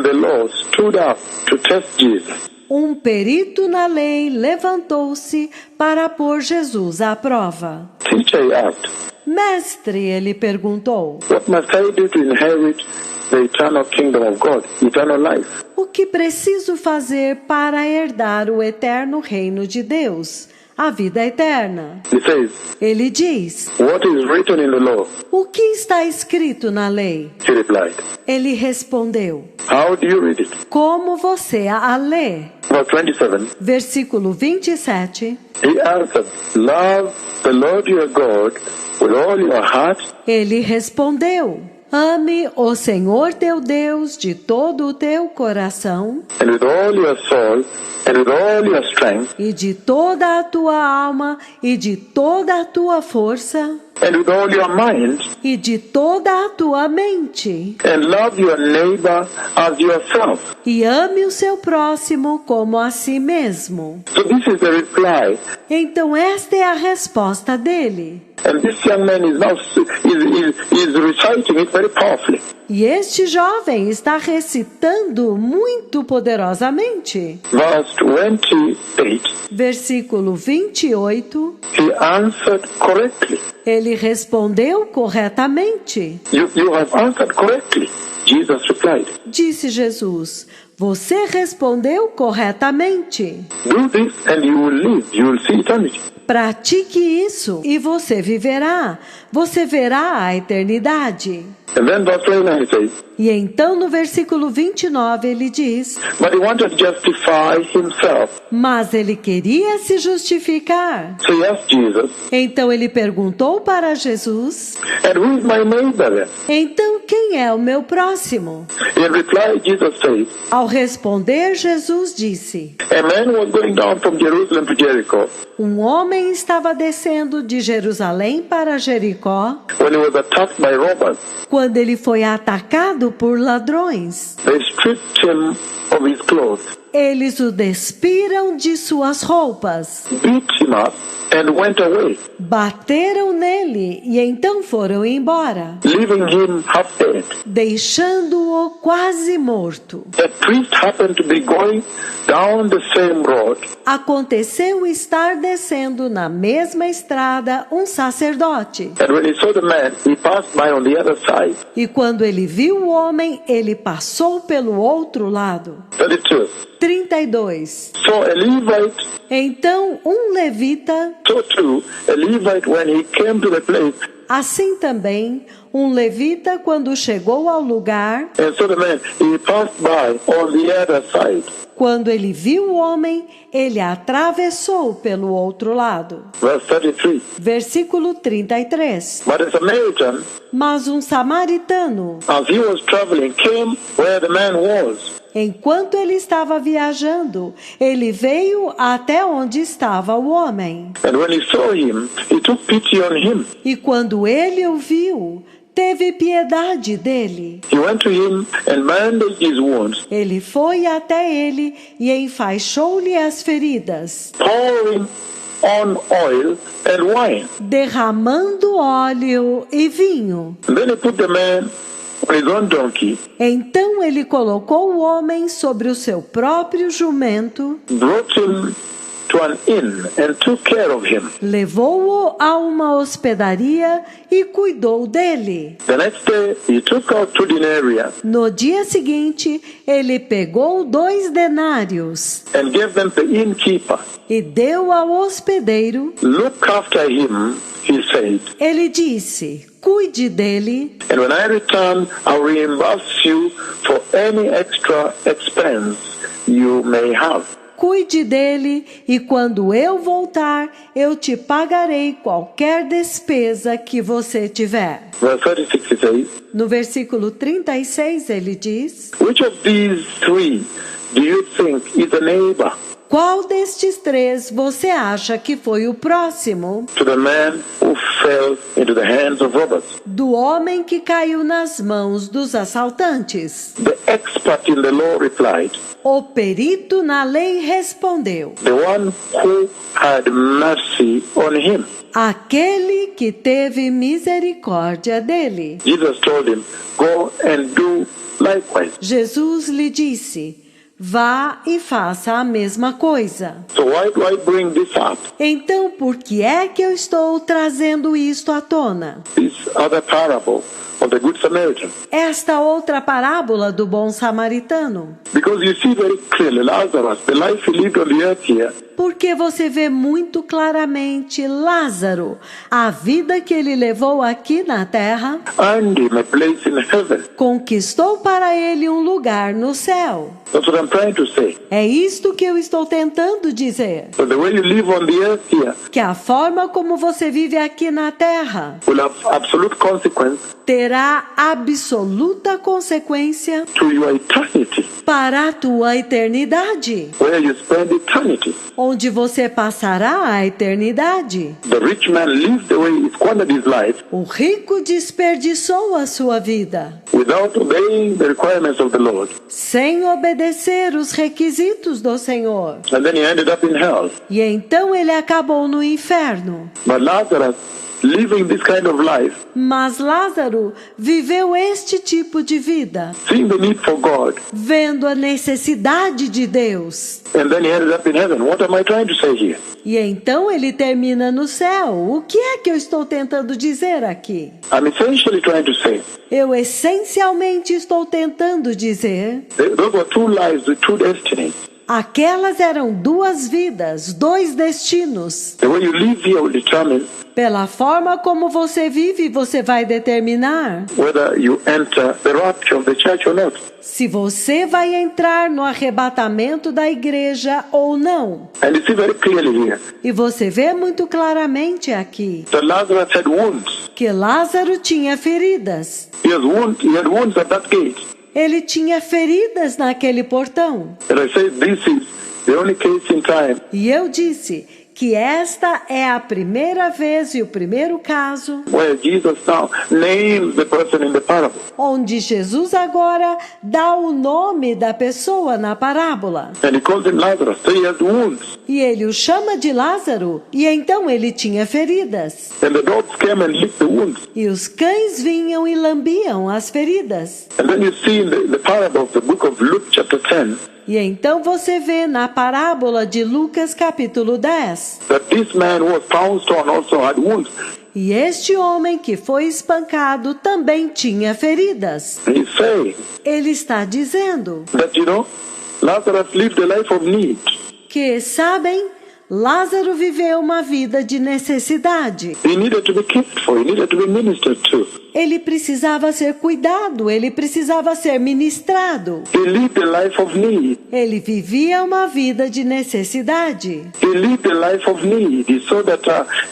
the law, stood up to test Jesus. um perito na lei levantou-se para pôr Jesus à prova. Teacher, he asked, Mestre, ele perguntou, what must I do to inherit the eternal kingdom of God, eternal life? o que preciso fazer para herdar o eterno reino de Deus, a vida eterna? He says, Ele diz, what is written in the law? o que está escrito na lei? He replied, Ele respondeu, how do you read it? como você a lê? Verse 27, Versículo 27, he answered, love the Lord your God with all your heart, ele respondeu, ame o Senhor teu Deus de todo o teu coração and with all your soul, and with all your strength, e de toda a tua alma e de toda a tua força and with all your mind, e de toda a tua mente. and love your neighbor as yourself. E ame o seu próximo como a si mesmo. So this is the reply. Então esta é a resposta dele. And this young man is now is reciting it very powerfully. E este jovem está recitando muito poderosamente. Verse 28, Versículo 28, he answered correctly. ele respondeu corretamente. You have answered correctly. Jesus replied. Disse Jesus, Você respondeu corretamente. Do this and you will live. You will see eternity. Pratique isso e você viverá. Você verá a eternidade. And then verse 29 says, E então no versículo 29 ele diz: but he wanted to justify himself. Mas ele queria se justificar. So he asked Jesus, Então ele perguntou para Jesus: and who is my neighbor then? Então quem é o meu próximo? In reply, Jesus says, Ao responder, Jesus disse: a man was going down from Jerusalem to Jericho Um homem estava descendo de Jerusalém para Jericó when he was attacked by robbers. quando ele foi atacado por ladrões. They stripped him of his clothes, Eles o despiram de suas roupas, beat him up, and went away, bateram nele e então foram embora, leaving him half dead. deixando-o quase morto. A priest happened to be going down the same road, Aconteceu estar descendo na mesma estrada um sacerdote. and when he saw the man, he passed by on the other side. E quando ele viu o homem, ele passou pelo outro lado. 32. 32. So a Levite, Então um levita, so too, a Levite, when he came to the place assim também, um levita, quando chegou ao lugar, and saw the man, he passed by on the other side. quando ele viu o homem, ele atravessou pelo outro lado. Verse 33. Versículo 33. But a Samaritan, Mas um samaritano, as he was traveling, came where the man was. enquanto ele estava viajando, ele veio até onde estava o homem. And when he saw him, he took pity on him. E quando ele o viu, teve piedade dele. He went to him and bandaged his wounds, Ele foi até ele e enfaixou-lhe as feridas, pouring on oil and wine. derramando óleo e vinho. And then he put the man on his own donkey, Então ele colocou o homem sobre o seu próprio jumento, brought him to an inn, and took care of him. levou-o a uma hospedaria e cuidou dele. The next day, he took out 2 denarii No dia seguinte, ele pegou 2 denários and gave them to the innkeeper. e deu ao hospedeiro. Look after him, he said, Ele disse: cuide dele, and when I return, I'll reimburse you for any extra expense you may have. cuide dele, e quando eu voltar, eu te pagarei qualquer despesa que você tiver. Verse 36 it says, No versículo 36 ele diz: which of these 3 do you think is a neighbor Qual destes 3 você acha que foi o próximo to the man who fell into the hands of robbers? do homem que caiu nas mãos dos assaltantes? The expert in the law replied, O perito na lei respondeu: the one who had mercy on him. aquele que teve misericórdia dele. Jesus told him, go and do likewise. Jesus lhe disse: vá e faça a mesma coisa. So why do I bring this up? Então, por que é que eu estou trazendo isto à tona? This other parable of the Good Samaritan. Esta outra parábola do bom samaritano. Because you see very clearly Lazarus, the life he lived on the earth here, Porque você vê muito claramente Lázaro, a vida que ele levou aqui na terra, earned him a place in heaven. conquistou para ele um lugar no céu. That's what I'm trying to say. É isto que eu estou tentando dizer. So the way you live on the earth here Que a forma como você vive aqui na terra will have absolute consequence terá absoluta consequência to your eternity, para a tua eternidade, where you spend eternity. onde você passará a eternidade. The rich man lived the way he squandered his life O rico desperdiçou a sua vida, without obeying the requirements of the Lord. sem obedecer os requisitos do Senhor. And then he ended up in hell. E então ele acabou no inferno. But Lazarus living this kind of life, Mas Lázaro viveu este tipo de vida, seeing the need for God, vendo a necessidade de Deus. and then he ended up in heaven. What am I trying to say here? E então ele termina no céu. O que é que eu estou tentando dizer aqui? I'm essentially trying to say Eu essencialmente estou tentando dizer: those were two lives with two destinies. aquelas eram duas vidas, dois destinos. The way you live here will determine Pela forma como você vive, você vai determinar whether you enter the rapture of the church or not. se você vai entrar no arrebatamento da igreja ou não. And you see very clearly here E você vê muito claramente aqui that Lazarus had wounds. que Lázaro tinha feridas. He had wounds at that gate. Ele tinha feridas naquele portão. And I say this is the only case in time E eu disse que esta é a primeira vez e o primeiro caso where Jesus now names the person in the parable. onde Jesus agora dá o nome da pessoa na parábola. And he calls him Lazarus. So he has wounds. E ele o chama de Lázaro, e então ele tinha feridas. And the dogs came and licked the wounds. E os cães vinham e lambiam as feridas. And then you see in the parable of the book of Luke chapter 10 E então você vê na parábola de Lucas capítulo 10. that this man who was pounced on also had wounds. E este homem que foi espancado também tinha feridas. And he's saying Ele está dizendo that, Lazarus lived a life of need. que, sabem, Lázaro viveu uma vida de necessidade. He needed to be cared for. He needed to be ministered to. Ele precisava ser cuidado, ele precisava ser ministrado. He lived a life of need. Ele vivia uma vida de necessidade. He lived a life of need. He saw that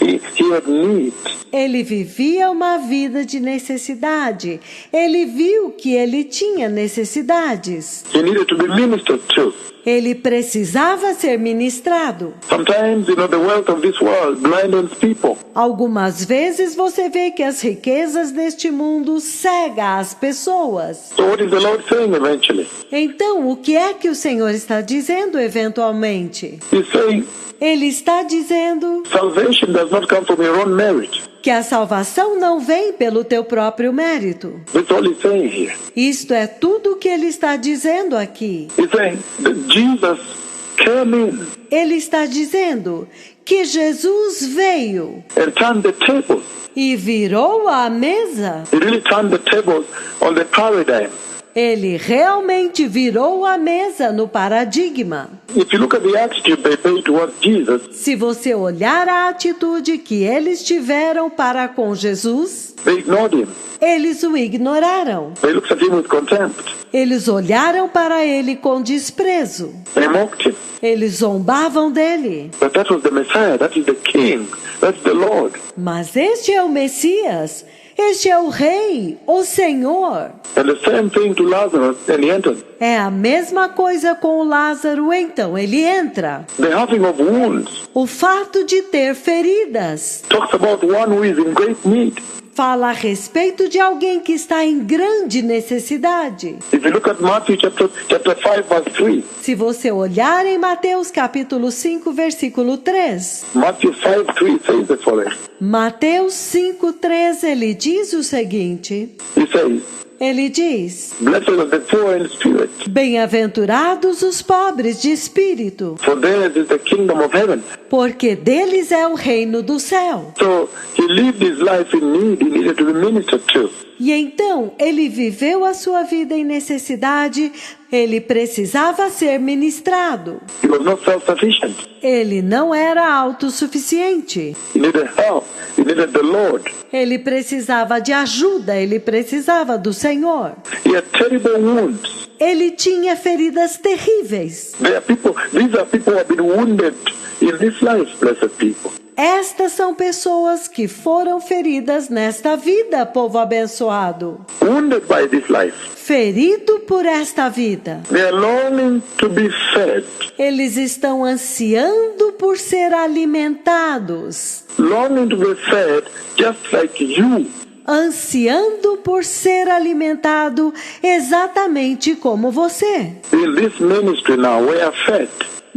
he had need. Ele vivia uma vida de necessidade. Ele viu que ele tinha necessidades. He needed to be ministered to. Ele precisava ser ministrado. Sometimes, the wealth of this world blinds people. Algumas vezes você vê que as riquezas deste mundo cegam as pessoas. So what is the Lord saying eventually? Então, o que é que o Senhor está dizendo eventualmente? He's saying Ele está dizendo salvation does not come from your own merit. que a salvação não vem pelo teu próprio mérito. That's all he's saying here. Isto é tudo o que ele está dizendo aqui. He's saying that Jesus came in Ele está dizendo que Jesus veio and turned the tables. e virou a mesa. He really turned the tables on the paradigm. Ele realmente virou a mesa no paradigma. If you look at the attitude they paid towards Jesus, Se você olhar a atitude que eles tiveram para com Jesus, they ignored him. eles o ignoraram. They looked at him with contempt. Eles olharam para ele com desprezo. They mocked him. Eles zombavam dele. But that was the Messiah. That is the King. That's the Lord. Mas este é o Messias. Este é o Rei, o Senhor. And the same thing to Lazarus, and he entered. É a mesma coisa com o Lázaro, então ele entra. The having of wounds O fato de ter feridas talks about one who is in great need. fala a respeito de alguém que está em grande necessidade. If you look at Matthew chapter 5, verse 3, Se você olhar em Mateus capítulo 5, versículo 3. Matthew 5:3 says the following. Mateus 5:3, ele diz o seguinte. Ele diz: Blessed are the poor in spirit, bem-aventurados os pobres de espírito, for theirs is the kingdom of heaven. porque deles é o reino do céu. So he lived his life in need. He needed to be ministered to. E então ele viveu a sua vida em necessidade, ele precisava ser ministrado. He was not self-sufficient. Ele não era autossuficiente. He needed help. He needed the Lord. Ele precisava de ajuda, ele precisava do Senhor. He had terrible wounds. Ele tinha feridas terríveis. These are people who have been wounded in this life, blessed people. Estas são pessoas que foram feridas nesta vida, povo abençoado. Wounded by this life. Ferido por esta vida. They are longing to be fed. Eles estão ansiando por ser alimentados. Longing to be fed just like you. Ansiando por ser alimentado exatamente como você. In this ministry now, we are fed.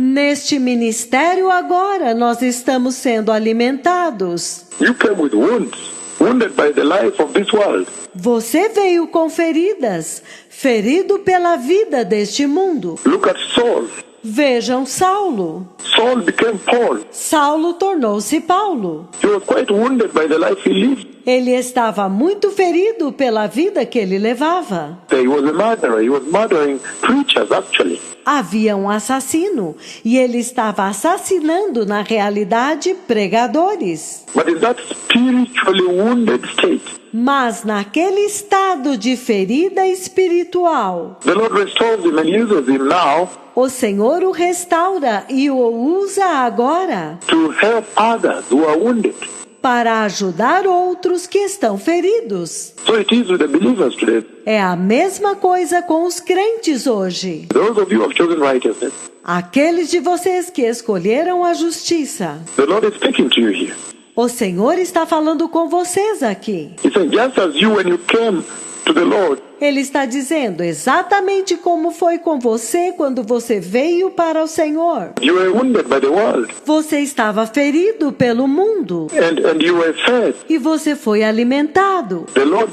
Neste ministério agora nós estamos sendo alimentados. You came with wounds, wounded by the life of this world. Você veio com feridas, ferido pela vida deste mundo. Look at Saul. Vejam Saulo. Saul became Paul. Saulo tornou-se Paulo. He was quite wounded by the life he lived. Ele estava muito ferido pela vida que ele levava. He was a murderer. He was murdering preachers, actually. Havia um assassino e ele estava assassinando, na realidade, pregadores. But in that spiritually wounded state, Mas naquele estado de ferida espiritual, the Lord restores him and uses him now o Senhor o restaura e o usa agora to help others who are wounded. para ajudar outros que estão feridos. So it is with the believers today. É a mesma coisa com os crentes hoje. Those of you who have chosen righteousness, Aqueles de vocês que escolheram a justiça. the Lord is speaking to you here. O Senhor está falando com vocês aqui. He said, just as you, when you came to the Lord, Ele está dizendo exatamente como foi com você quando você veio para o Senhor. you were wounded by the world, Você estava ferido pelo mundo and you were fed. e você foi alimentado. The Lord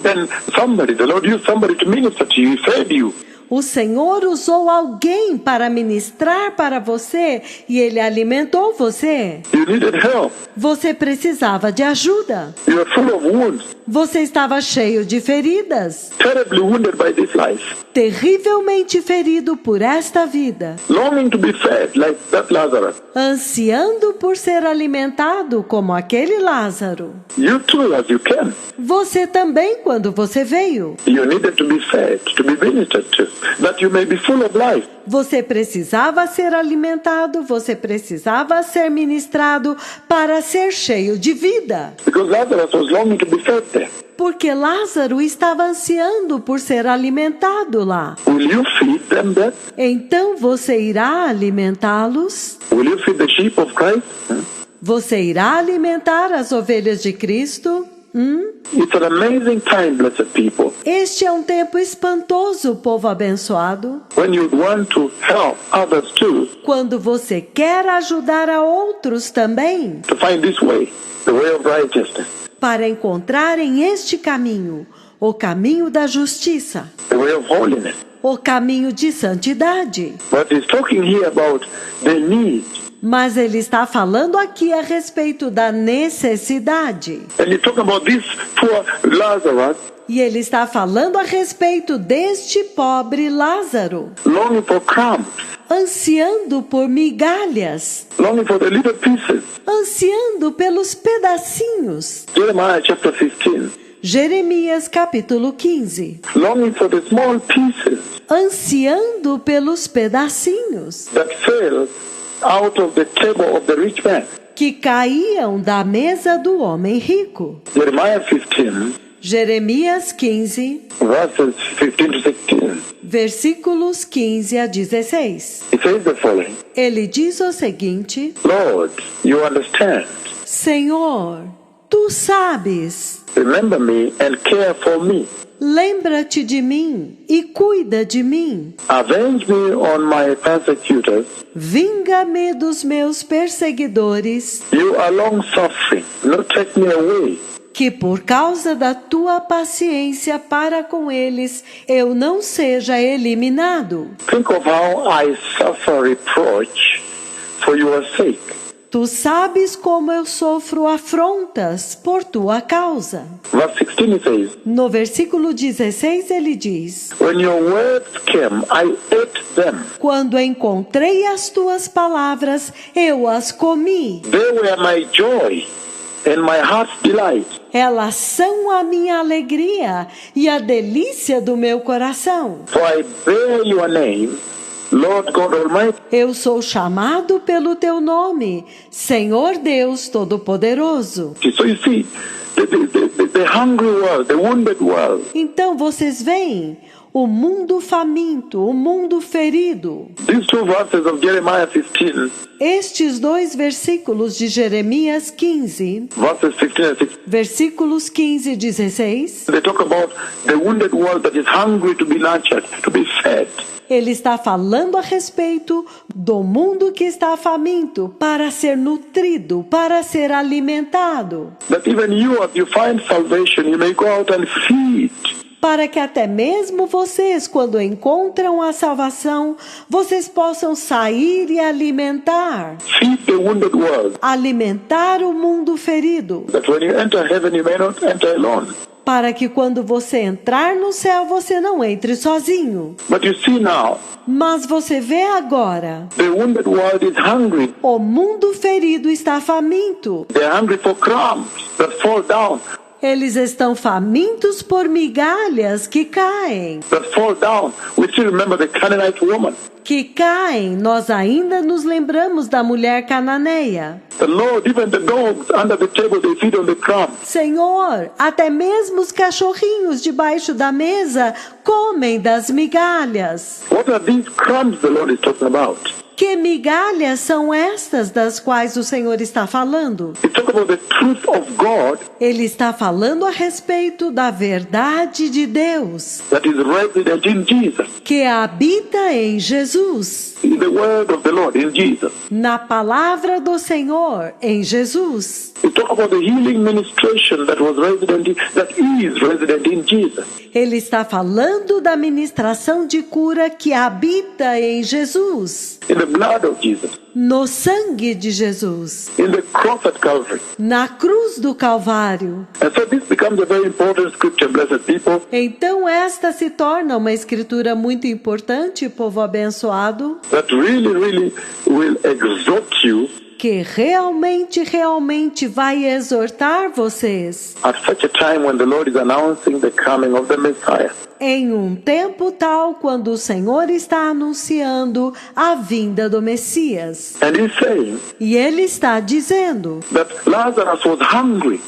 used somebody to minister to you. He fed you. O Senhor usou alguém para ministrar para você e Ele alimentou você. You needed help. Você precisava de ajuda. You were full of wounds, Você estava cheio de feridas, terribly wounded by this life, terrivelmente ferido por esta vida, longing to be fed like that Lazarus. ansiando por ser alimentado como aquele Lázaro. You too, as you came, Você também, quando você veio, you needed to be fed, to be ministered to, that you may be full of life. você precisava ser alimentado, você precisava ser ministrado para ser cheio de vida. Because Lazarus was longing to be fed there. Porque Lázaro estava ansiando por ser alimentado lá. Will you feed them then? Então você irá alimentá-los? Will you feed the sheep of Christ? Você irá alimentar as ovelhas de Cristo? It's an amazing time, blessed people, Este é um tempo espantoso, povo abençoado, when you want to help others too, quando você quer ajudar a outros também, to find this way, the way of righteousness, para encontrarem este caminho, o caminho da justiça, the way of holiness. o caminho de santidade. But he's talking here about the need. Mas ele está falando aqui a respeito da necessidade. And he's talking about this poor Lazarus E ele está falando a respeito deste pobre Lázaro, longing for crumbs, ansiando por migalhas, longing for the little pieces. ansiando pelos pedacinhos. Jeremiah chapter 15, Jeremias capítulo 15. longing for the small pieces Ansiando pelos pedacinhos that fell out of the table of the rich man. que caíam da mesa do homem rico. Jeremiah 15, Jeremias 15, verses 15 to 16. versículos 15 a 16. He says the following: Ele diz o seguinte: Lord, you understand. Senhor, tu sabes, Remember me and care for me. lembra-te de mim e cuida de mim. Avenge me on my persecutors. Vinga-me dos meus perseguidores, You are long suffering. Not take me away. que por causa da tua paciência para com eles eu não seja eliminado. Think of how I suffer reproach for your sake. Tu sabes como eu sofro afrontas por tua causa. Verse 16 it says, No versículo 16 ele diz: When your words came, I ate them. Quando encontrei as tuas palavras, eu as comi. They were my joy and my heart's delight. Elas são a minha alegria e a delícia do meu coração. For I bear your name, Lord God Almighty. Eu sou chamado pelo teu nome, Senhor Deus Todo-Poderoso. So you see, the hungry world, the wounded world, Então vocês veem, o mundo faminto, o mundo ferido. These two verses of Jeremiah 15, Estes 2 versículos de Jeremias 15, verses 15 and 16, versículos 15 e 16, they talk about the wounded world that is hungry to be nurtured, to be fed. ele está falando a respeito do mundo que está faminto para ser nutrido, para ser alimentado. That even you, as you find salvation, you may go out and feed. Para que até mesmo vocês, quando encontram a salvação, vocês possam sair e alimentar. Feed the wounded world. Alimentar o mundo ferido. That when you enter heaven, you may not enter alone. Para que quando você entrar no céu, você não entre sozinho. But you see now, Mas você vê agora, the wounded world is hungry. o mundo ferido está faminto. They are hungry for crumbs that fall down, Eles estão famintos por migalhas que caem. that fall down. We still remember the Canaanite woman. Que caem, nós ainda nos lembramos da mulher cananeia. The Lord, even the dogs under the table, they feed on the crumbs. Senhor, até mesmo os cachorrinhos debaixo da mesa comem das migalhas. What are these crumbs the Lord is talking about? Que migalhas são estas das quais o Senhor está falando? He talks about the truth of God Ele está falando a respeito da verdade de Deus, that is resident in Jesus, que habita em Jesus, in the word of the Lord, in Jesus. na palavra do Senhor, em Jesus. He talks about the healing ministration that was resident, that is resident in Jesus. Ele está falando da ministração de cura que habita em Jesus, In the blood of Jesus, no sangue de Jesus, in the cross at Calvary. na cruz do Calvário. And so this becomes a very important scripture, blessed people, Então esta se torna uma escritura muito importante, povo abençoado, that really will exhort you que realmente vai exortar vocês at such a time when the Lord is announcing the coming of the Messiah. em um tempo tal quando o Senhor está anunciando a vinda do Messias. And he's saying E ele está dizendo that Lazarus was hungry.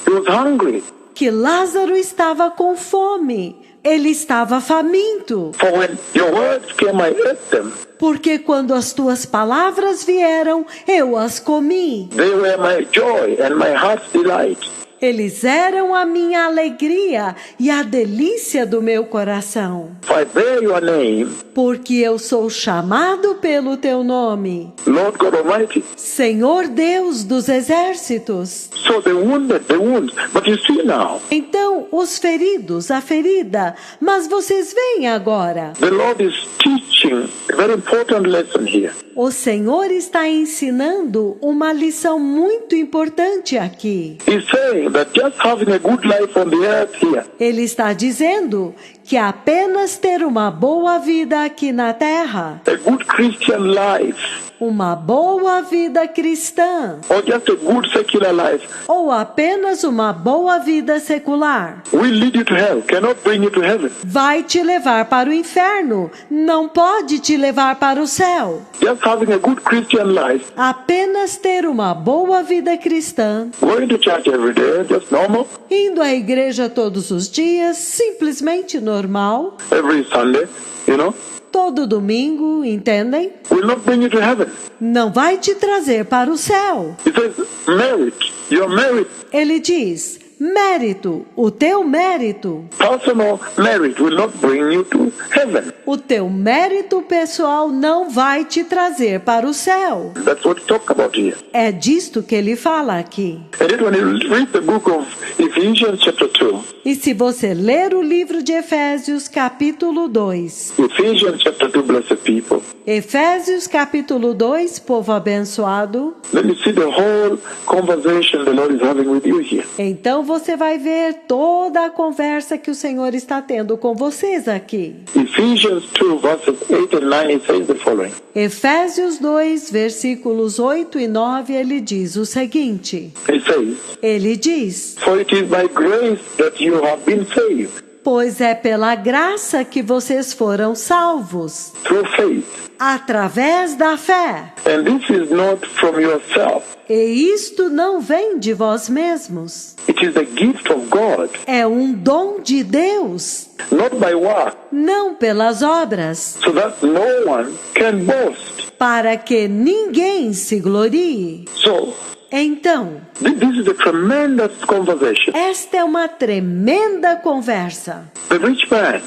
He was hungry. que Lázaro estava com fome, ele estava faminto. For when your words came, I ate them. Porque quando as tuas palavras vieram, eu as comi. They were my joy and my heart's delight. Eles eram a minha alegria e a delícia do meu coração. For I bear your name, Porque eu sou chamado pelo teu nome, Lord God Almighty. Senhor Deus dos exércitos. So the wounded, the wounds. But you see now, Então, os feridos, a ferida, mas vocês veem agora. the Lord is teaching a very important lesson here. O Senhor está ensinando uma lição muito importante aqui. He's saying that just having a good life on the earth here Ele está dizendo que apenas ter uma boa vida aqui na terra, a good Christian life, uma boa vida cristã, or just a good secular life, ou apenas uma boa vida secular, will lead you to hell, cannot bring you to heaven. vai te levar para o inferno, não pode te levar para o céu. Just having a good Christian life, Apenas ter uma boa vida cristã, going to church every day, just normal, indo à igreja todos os dias, simplesmente normal, every Sunday, you know, todo domingo, entendem? will not bring you to heaven. Não vai te trazer para o céu. He says, merit, your merit, Ele diz, mérito, o teu mérito. personal merit will not bring you to heaven. O teu mérito pessoal não vai te trazer para o céu. That's what he talks about here. É disto que ele fala aqui. And then when you read the book of Ephesians chapter 2, E se você ler o livro de Efésios, capítulo 2. Ephesians chapter 2, blessed people, Efésios, capítulo 2, povo abençoado. then you see the whole conversation the Lord is having with you here. Então você vai ver toda a conversa que o Senhor está tendo com vocês aqui. Ephesians 2, verses 8 and 9, it says the following. Efésios 2, versículos 8 e 9, ele diz o seguinte. It says, Ele diz, for it is by grace that you have been saved. Pois é pela graça que vocês foram salvos, through faith. através da fé. And this is not from yourself. E isto não vem de vós mesmos. It is the gift of God, É um dom de Deus, not by work, não pelas obras, so that no one can boast. para que ninguém se glorie. So, Então, this is a tremendous conversation. esta é uma tremenda conversa. The rich man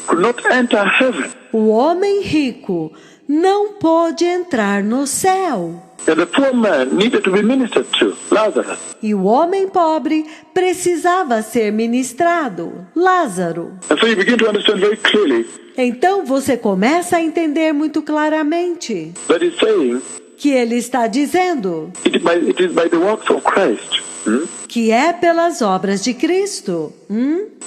could not enter heaven, O homem rico não pôde entrar no céu. and the poor man needed to be ministered to, Lazarus. E o homem pobre precisava ser ministrado, Lázaro. And so you begin to understand very clearly Então você começa a entender muito claramente that he's saying que ele está dizendo it is by the works of Christ. que é pelas obras de Cristo.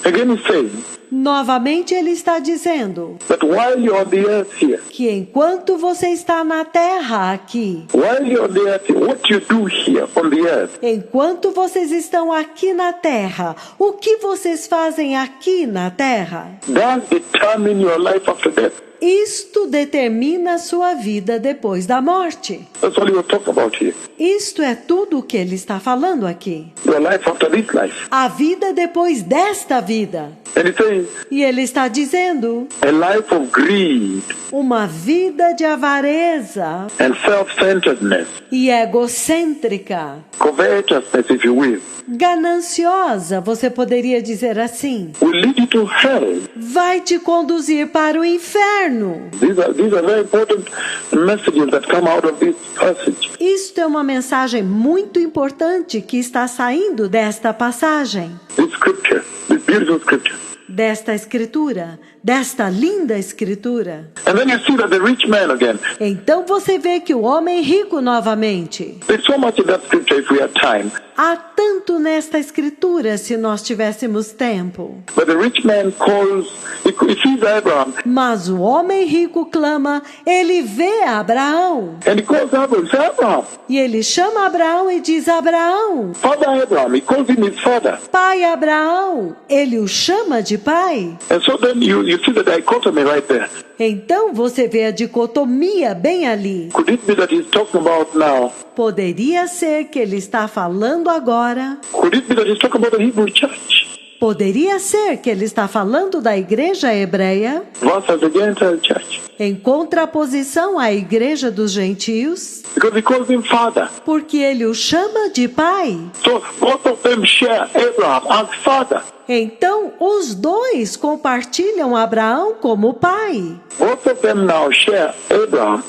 Again he's saying Novamente ele está dizendo that while you're on the earth here, que enquanto você está na terra aqui, while you're on the earth here, what you do here on the earth, enquanto vocês estão aqui na terra, o que vocês fazem aqui na terra? does determine your life after death. Isto determina a sua vida depois da morte. That's all he was talking about here. Isto é tudo o que ele está falando aqui. Your life after this life. A vida depois desta vida. And he's saying E ele está dizendo a life of greed uma vida de avareza and self-centeredness, e egocêntrica, covetousness, if you will, gananciosa, você poderia dizer assim, will lead you to hell. vai te conduzir para o inferno. These are very important messages that come out of this passage. Isto é uma mensagem muito importante que está saindo desta passagem, This scripture, this beautiful scripture. desta escritura, desta linda escritura. And then you see that the rich man again. Então você vê que o homem rico novamente. There's so much in that scripture if we had time. Há tanto nesta escritura se nós tivéssemos tempo. But the rich man calls, he sees Abraham, Mas o homem rico clama, ele vê Abraão. and he calls Abraham, he says, Abraham, E ele chama Abraão e diz, Abraão, Father Abraham, he calls him his father. pai Abraão. Ele o chama de pai. And so then you see the dichotomy right there. Então você vê a dicotomia bem ali. Could it be that he's talking about now? Poderia ser que ele está falando agora. Could it be that he's talking about the Hebrew church Poderia ser que ele está falando da igreja hebreia versus the Gentile church? em contraposição à igreja dos gentios, Because he calls him father. porque ele o chama de pai. So both of them share Abraham as father. Então, os dois compartilham Abraão como pai. Both of them now share Abraham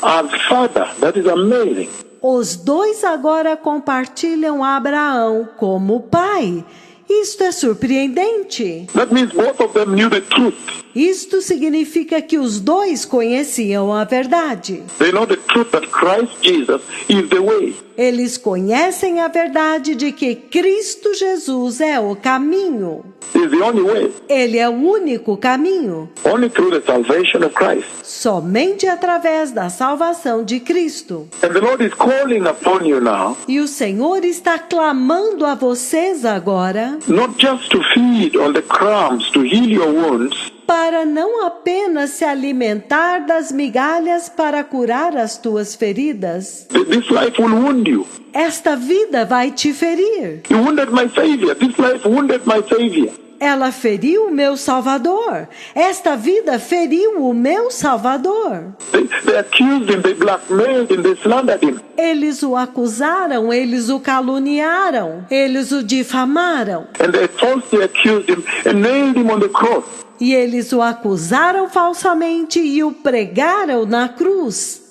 as father. That is amazing. Os dois agora compartilham Abraão como pai. Isto é surpreendente. That means both of them knew the truth. Isto significa que os dois conheciam a verdade. They know the truth that Christ Jesus is the way. Eles conhecem a verdade de que Cristo Jesus é o caminho. He is the only way. Ele é o único caminho. Only through the salvation of Christ. Somente através da salvação de Cristo. And the Lord is calling upon you now, E o Senhor está clamando a vocês agora not just to feed on the crumbs to heal your wounds, para não apenas se alimentar das migalhas para curar as tuas feridas. this life will wound you. Esta vida vai te ferir. You wounded my Savior. This life wounded my Savior. Ela feriu o meu Salvador. Esta vida feriu o meu Salvador. They accused him, they blackmailed him, they slandered him. Eles o acusaram, eles o caluniaram, eles o difamaram. And they falsely accused him and nailed him on the cross. E eles o acusaram falsamente e o pregaram na cruz.